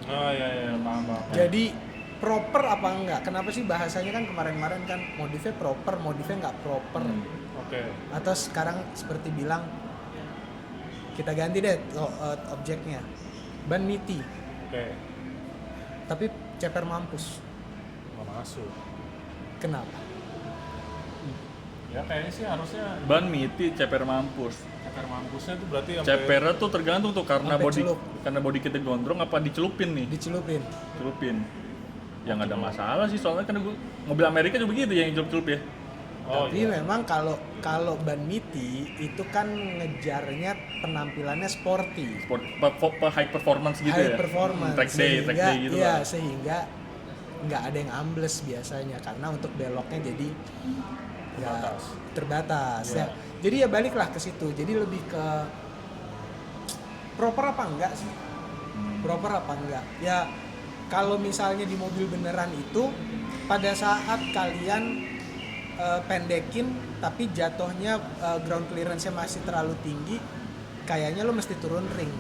S3: Oh iya paham.
S2: Jadi proper apa enggak? Kenapa sih bahasanya kan kemarin-kemarin kan modifnya proper, modifnya nggak proper.
S3: Oke.
S2: Atau sekarang seperti bilang kita ganti deh objeknya, ban miti,
S3: Oke.
S2: tapi ceper mampus.
S3: Nggak masuk.
S2: Kenapa?
S3: Ya kayaknya sih harusnya
S1: Ban miti, ceper mampus.
S3: ceper mampusnya tuh berarti sampai
S1: Cepernya tuh tergantung tuh karena
S2: Sampai
S1: body
S2: celup.
S1: karena body kita gondrong apa dicelupin nih.
S2: Dicelupin.
S1: Celupin. Ya nggak ada masalah sih soalnya kan mobil Amerika juga begitu yang celup-celup ya.
S3: Oh
S2: Tapi
S3: iya.
S2: memang kalau ban miti itu kan ngejarnya penampilannya sporty,
S1: Sport, high performance gitu
S2: high
S1: ya.
S2: performance,
S1: Track day gitu
S2: iya,
S1: lah.
S2: sehingga nggak ada yang ambles biasanya karena untuk beloknya jadi ya,
S3: Terbatas.
S2: terbatas
S3: Iya.
S2: ya. Jadi ya baliklah ke situ. Jadi lebih ke proper apa enggak sih? Proper apa enggak? Ya kalau misalnya di mobil beneran itu pada saat kalian pendekin tapi jatuhnya ground clearance-nya masih terlalu tinggi, kayaknya lo mesti turun ring.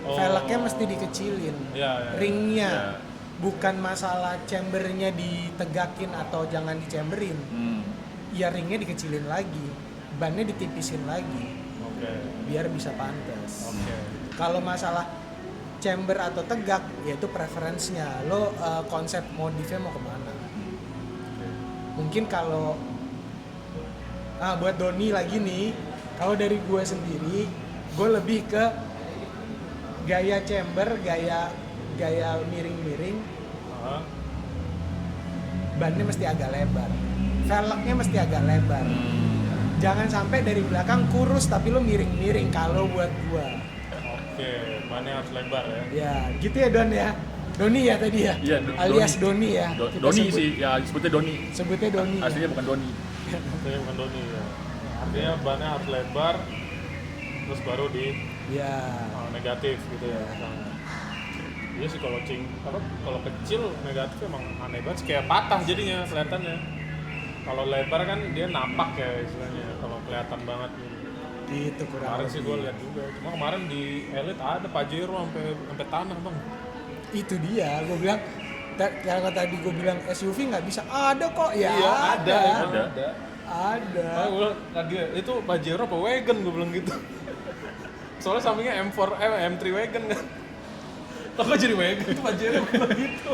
S3: Oh.
S2: Velgnya mesti dikecilin.
S3: Iya.
S2: Ringnya
S1: Ya.
S2: bukan masalah chambernya ditegakin atau jangan dicamberin. Ya ringnya dikecilin lagi, bannya ditipisin lagi
S3: Oke.
S2: biar bisa pantas.
S3: Oke.
S2: Kalau masalah chamber atau tegak, yaitu preferensinya. Lo konsep modifnya mau kemana? Mungkin kalau buat Doni lagi nih, kalau dari gue sendiri, gue lebih ke gaya chamber, gaya miring-miring,
S3: Aha.
S2: bannya mesti agak lebar, velgnya mesti agak lebar. Jangan sampai dari belakang kurus tapi lo miring-miring kalau buat gue.
S3: Oke, bannya harus lebar ya.
S2: Ya, gitu ya Don ya. Doni ya tadi ya?
S1: Iya,
S2: Alias Doni ya. Kita
S1: Doni
S2: sebut-
S1: sih, ya sebutnya Doni.
S2: Sebutnya Doni. ya.
S1: Aslinya bukan Doni.
S3: Artinya bukan Doni ya. Artinya bannya harus lebar, terus baru di
S2: Ya.
S3: negatif gitu ya. Iya sih kalau kecil negatif emang aneh banget, kayak patah jadinya kelihatannya. Kalau lebar kan dia nampak ya istilahnya. Kalau kelihatan banget gitu.
S2: Itu kurang
S3: Kemarin sih
S2: lebih.
S3: gue lihat juga. Cuma kemarin di Elite ada Pajero sampai tanah bang.
S2: Itu dia, gue bilang kalau tadi gue bilang SUV nggak bisa, ada kok ya.
S3: Iya ada.
S2: Ada.
S3: Ah, gue tadi itu Pajero apa wagon gue bilang gitu. Soalnya sampingnya M3 wagon kan. Kok jadi wagon itu Pajero gue bilang gitu.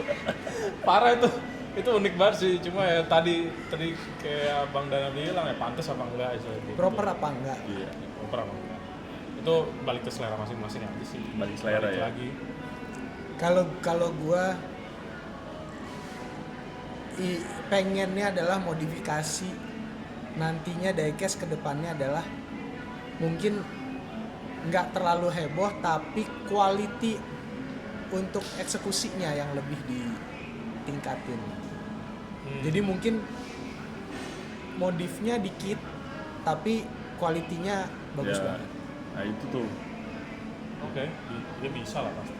S3: Parah itu. Itu unik banget sih. Cuma ya tadi kayak Bang Dana bilang ya pantas apa enggak gitu.
S2: Proper apa enggak?
S1: Iya.
S3: Proper apa enggak. Itu balik ke selera masing-masing aja sih.
S1: Balik selera ya.
S3: Lagi.
S2: Kalau gue pengennya adalah modifikasi nantinya diecast ke depannya adalah mungkin nggak terlalu heboh, tapi quality untuk eksekusinya yang lebih ditingkatin. Jadi mungkin modifnya dikit tapi kualitinya bagus
S1: Ya.
S2: banget.
S1: Nah itu tuh.
S3: Oke, dia bisa lah pasti.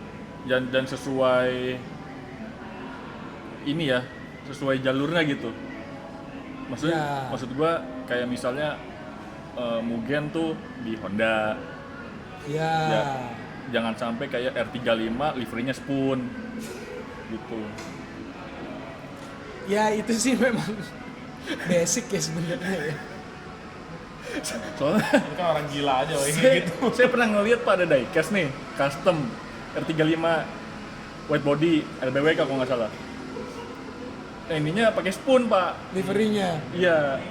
S1: Dan sesuai ini ya, sesuai jalurnya gitu. Maksudnya,
S2: Ya.
S1: maksud gua kayak misalnya Mugen tuh di Honda,
S2: Ya.
S1: Ya. jangan sampai kayak R35 liverynya Spoon gitu.
S2: Ya itu sih memang basic ya sebenarnya ya.
S1: Soalnya
S3: Ini kan orang gila aja kayak
S1: saya,
S3: gitu.
S1: saya pernah ngeliat Pak ada diecast nih, custom R35 white body LBWK kalau nggak salah. Ininya pakai Spoon Pak.
S2: Liverynya.
S1: Iya,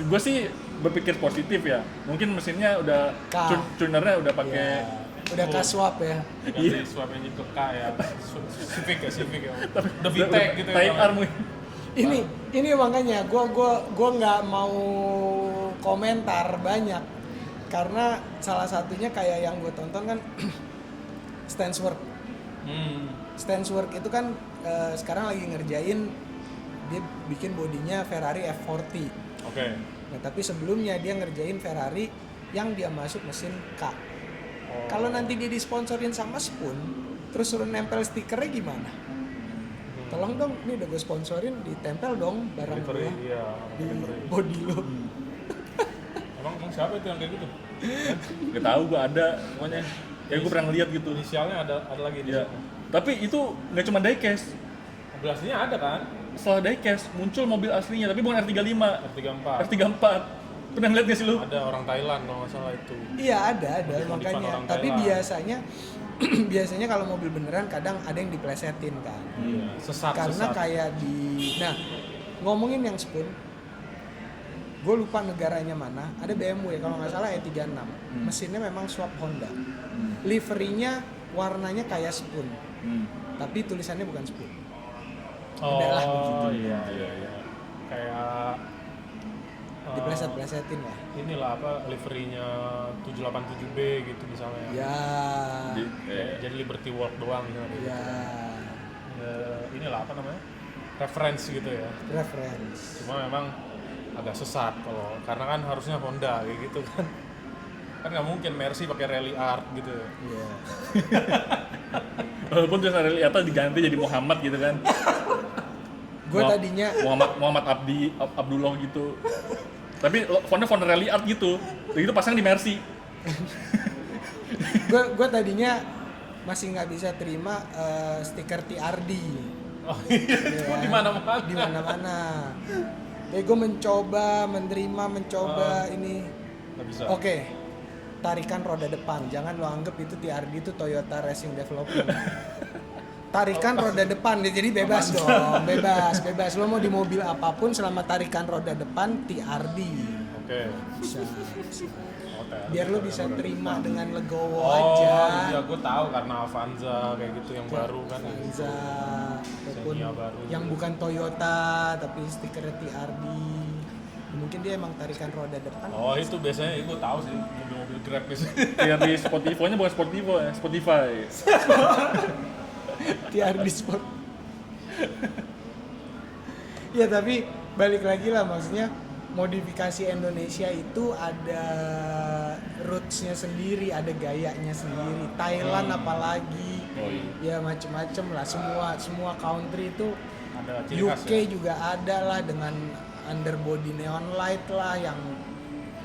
S1: gue sih berpikir positif ya. Mungkin mesinnya udah
S2: K.
S1: tunernya udah pakai.
S2: Ya. Udah kaswap ya.
S3: Dikasih swap engine ke K ya. Civic ya. Udah VTEC gitu ya.
S1: Type R
S3: Bang.
S1: mungkin.
S2: Ini makanya gua nggak mau komentar banyak karena salah satunya kayak yang gue tonton kan Stansworth. Stansworth itu kan sekarang lagi ngerjain dia bikin bodinya Ferrari F40.
S3: Oke.
S2: Nah, tapi sebelumnya dia ngerjain Ferrari yang dia masuk mesin K. Kalau nanti dia disponsorin sama Spoon, terus suruh nempel stikernya gimana? Tolong dong, ini udah gue sponsorin, ditempel dong barang
S3: Livery,
S2: gue
S3: iya.
S2: di
S3: Livery.
S2: body lo.
S3: Emang siapa itu yang kayak gitu?
S1: Gak tahu gue ada pokoknya. Kayak gue pernah ngeliat gitu.
S3: Inisialnya ada lagi di
S1: Iya.
S3: sana.
S1: Tapi itu nggak cuma diecast.
S3: Belasnya ada kan?
S1: Setelah diecast muncul mobil aslinya, tapi bukan R35,
S3: R34.
S1: R34. Pernah ngeliat nggak sih lu?
S3: Ada orang Thailand kalau nggak salah itu.
S2: Iya ada
S3: Modif-modifan
S2: makanya.
S3: orang
S2: Tapi
S3: Thailand.
S2: biasanya kalau mobil beneran kadang ada yang diplesetin kan.
S3: Iya. Sesat.
S2: Karena kayak nah ngomongin yang Spoon, gue lupa negaranya mana, ada BMW kalau nggak salah E36, mesinnya memang swap Honda, liverynya warnanya kayak Spoon, tapi tulisannya bukan Spoon. Adalah
S3: Oh
S2: begitu.
S3: iya. Kayak
S2: Dipleset-plesetin lah.
S3: inilah apa liverynya 787B gitu misalnya.
S2: Ya,
S3: Jadi Liberty Walk doang gitu.
S2: ya,
S3: Inilah apa namanya? Reference gitu ya.
S2: reference.
S3: Cuma memang agak sesat kalau karena kan harusnya Honda kayak gitu kan. Kan nggak mungkin Mercy pakai Rally Art gitu.
S2: Iya.
S1: Walaupun terus rally atas diganti jadi Muhammad gitu kan.
S2: Gue tadinya
S1: Muhammad Abdullah gitu. Tapi font rally art gitu. Begitu pasang di Mercy.
S2: gue tadinya masih nggak bisa terima stiker TRD.
S3: Oh iya,
S2: Ya,
S3: di mana-mana.
S2: di mana-mana. Gue mencoba ini.
S3: Nggak bisa.
S2: Oke, tarikan roda depan. Jangan lo anggap itu TRD itu Toyota Racing Development. Tarikan roda depan, jadi bebas dong, bebas. Lo mau di mobil apapun selama tarikan roda depan TRD.
S3: Oke.
S2: Bisa.
S3: Oke.
S2: Biar lo bisa terima dengan legowo
S3: Oh
S2: aja.
S3: iya, gue tahu karena Avanza kayak gitu yang baru kan.
S2: Avanza ataupun
S3: Xenia baru.
S2: yang bukan Toyota tapi stikernya TRD. Mungkin dia emang tarikan roda depan.
S3: Oh itu biasanya gue tahu sih mobil-mobil Grab gitu.
S1: Biar di Spotify-nya bukan Spotify ya, Spotify.
S2: TRD Sport. Ya tapi balik lagi lah, maksudnya modifikasi Indonesia itu ada roots-nya sendiri, ada gayanya sendiri. Thailand apalagi,
S1: Oh iya.
S2: ya macem-macem lah. Semua country itu,
S3: Ada ciri khas
S2: UK
S3: ya.
S2: juga ada lah dengan underbody neon light lah, yang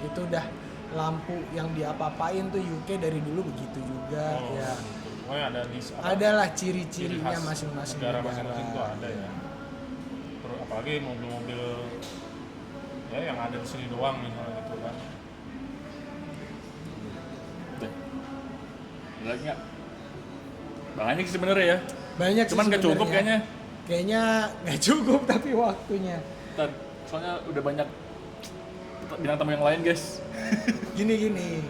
S2: itu udah lampu yang diapa-apain tuh UK dari dulu begitu juga.
S3: Oh,
S2: Ya
S3: gitu. Pokoknya ada di
S2: adalah
S3: ciri
S2: ciri-cirinya
S3: khas
S2: masing-masing
S3: negara
S2: negara.
S3: masing-masing tuh ada ya. Terus apalagi mobil-mobil ya yang ada di sini doang misalnya gitu kan.
S1: Lagi nggak? Banyak sih sebenarnya ya.
S2: Banyak sih
S1: Cuman nggak cukup
S2: sebenarnya.
S1: kayaknya.
S2: Kayaknya nggak cukup tapi waktunya.
S1: Ntar, soalnya udah banyak bintang tamu yang lain guys.
S2: Gini.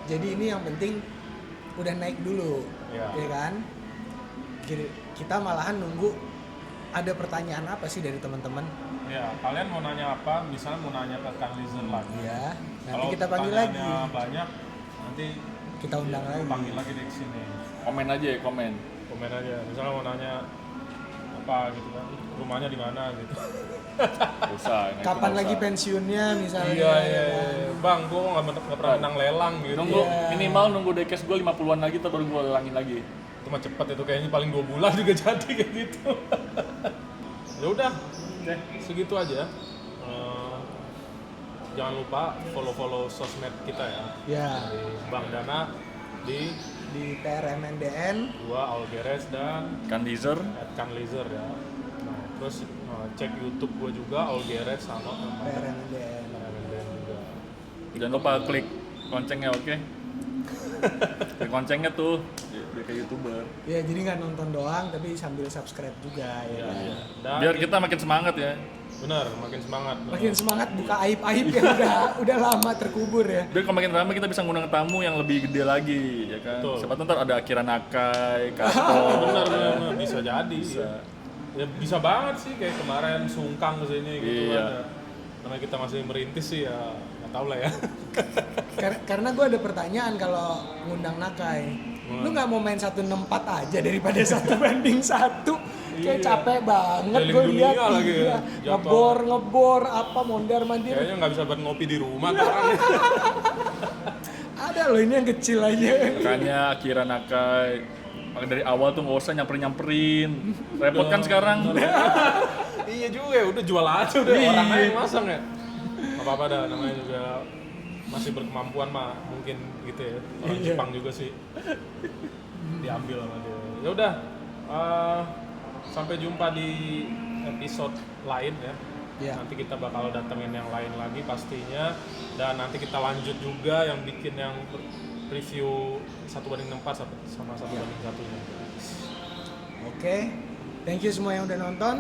S2: Jadi ini yang penting udah naik dulu,
S3: Ya.
S2: ya kan? Kita malahan nunggu ada pertanyaan apa sih dari teman-teman?
S3: Ya, kalian mau nanya apa? Misalnya mau nanya ke Kang Lizer lagi.
S2: Ya, nanti
S3: Kalau
S2: kita panggil lagi.
S3: pertanyaannya banyak, nanti
S2: kita undang lagi.
S3: Panggil lagi di sini.
S1: Komen aja ya, komen.
S3: Komen aja. Misalnya mau nanya apa gitu kan, rumahnya di mana gitu.
S1: Usah.
S2: Kapan lagi pensiunnya misalnya?
S3: Iya. Bang, gua nggak pernah menang lelang gitu.
S1: Nunggu
S2: Iya.
S1: minimal nunggu diecast gue 50-an lagi terus baru gue lelangin lagi.
S3: Itu mah cepet itu, kayaknya paling 2 bulan juga jadi kayak gitu. Ya udah, segitu aja. Jangan lupa follow sosmed kita ya.
S2: Ya,
S3: Di Bang Dana, di
S2: PRMNDN.
S3: gua Algeres dan
S1: Kan teaser.
S3: @kanlaser ya. Nah, terus cek YouTube gua juga Algeres sama
S2: PRMNDN.
S3: PRMNDN juga.
S1: Jangan lupa klik loncengnya, oke? Klik loncengnya tuh, biar kayak YouTuber.
S2: Ya, jadi nggak nonton doang, tapi sambil subscribe juga ya. kan?
S3: Dan
S1: Biar kita makin semangat ya.
S3: benar, makin semangat.
S2: Makin semangat buka aib-aib yang udah lama terkubur ya.
S1: Biar kalau makin ramai kita bisa ngundang tamu yang lebih gede lagi, ya kan?
S3: Betul.
S1: Siapa tahu ntar ada Akira Nakai,
S3: benar,
S1: Kato.
S3: bisa jadi.
S1: Bisa.
S3: Ya bisa banget sih, kayak kemarin Sungkang kesini gitu
S1: Iya.
S3: kan. Ya. Karena kita masih merintis sih ya, nggak tahu lah ya.
S2: Karena gue ada pertanyaan kalau ngundang Nakai. Lu nggak mau main 164 aja daripada 1 banding 1? Kayak
S3: Iya.
S2: capek banget
S3: Keliling
S2: gue
S3: dunia
S2: lihat.
S3: lagi ya,
S2: Iya.
S3: jatuh.
S2: Ngebor apa mondar mandir.
S3: Kayaknya nggak bisa buat ngopi di rumah tuh orang.
S2: Ada loh ini yang kecil aja.
S1: Makanya Akira Nakai, makanya dari awal tuh nggak usah nyamperin. Repot kan sekarang.
S3: Iya juga ya, udah jual aja udah,
S1: Iya.
S3: orang aja yang masang ya. Gak apa-apa dah, namanya juga masih berkemampuan mah, mungkin gitu ya. Orang
S2: Iya.
S3: Jepang juga sih diambil sama dia. Ya udah, sampai jumpa di episode lain ya.
S2: Iya.
S3: Nanti kita bakal datengin yang lain lagi pastinya, dan nanti kita lanjut juga yang bikin yang review 1/4 sama 1/1-nya.
S2: Oke. Thank you semua yang udah nonton.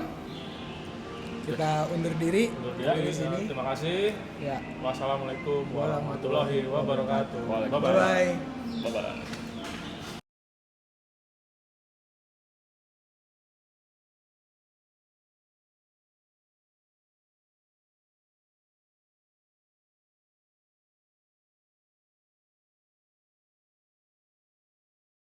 S2: Kita undur diri
S3: Undur
S2: dari
S3: diri,
S2: sini.
S3: terima kasih.
S2: Ya.
S3: Wassalamualaikum warahmatullahi wabarakatuh.
S1: Waalaikumsalam.
S2: Bye bye.
S1: Bye-bye.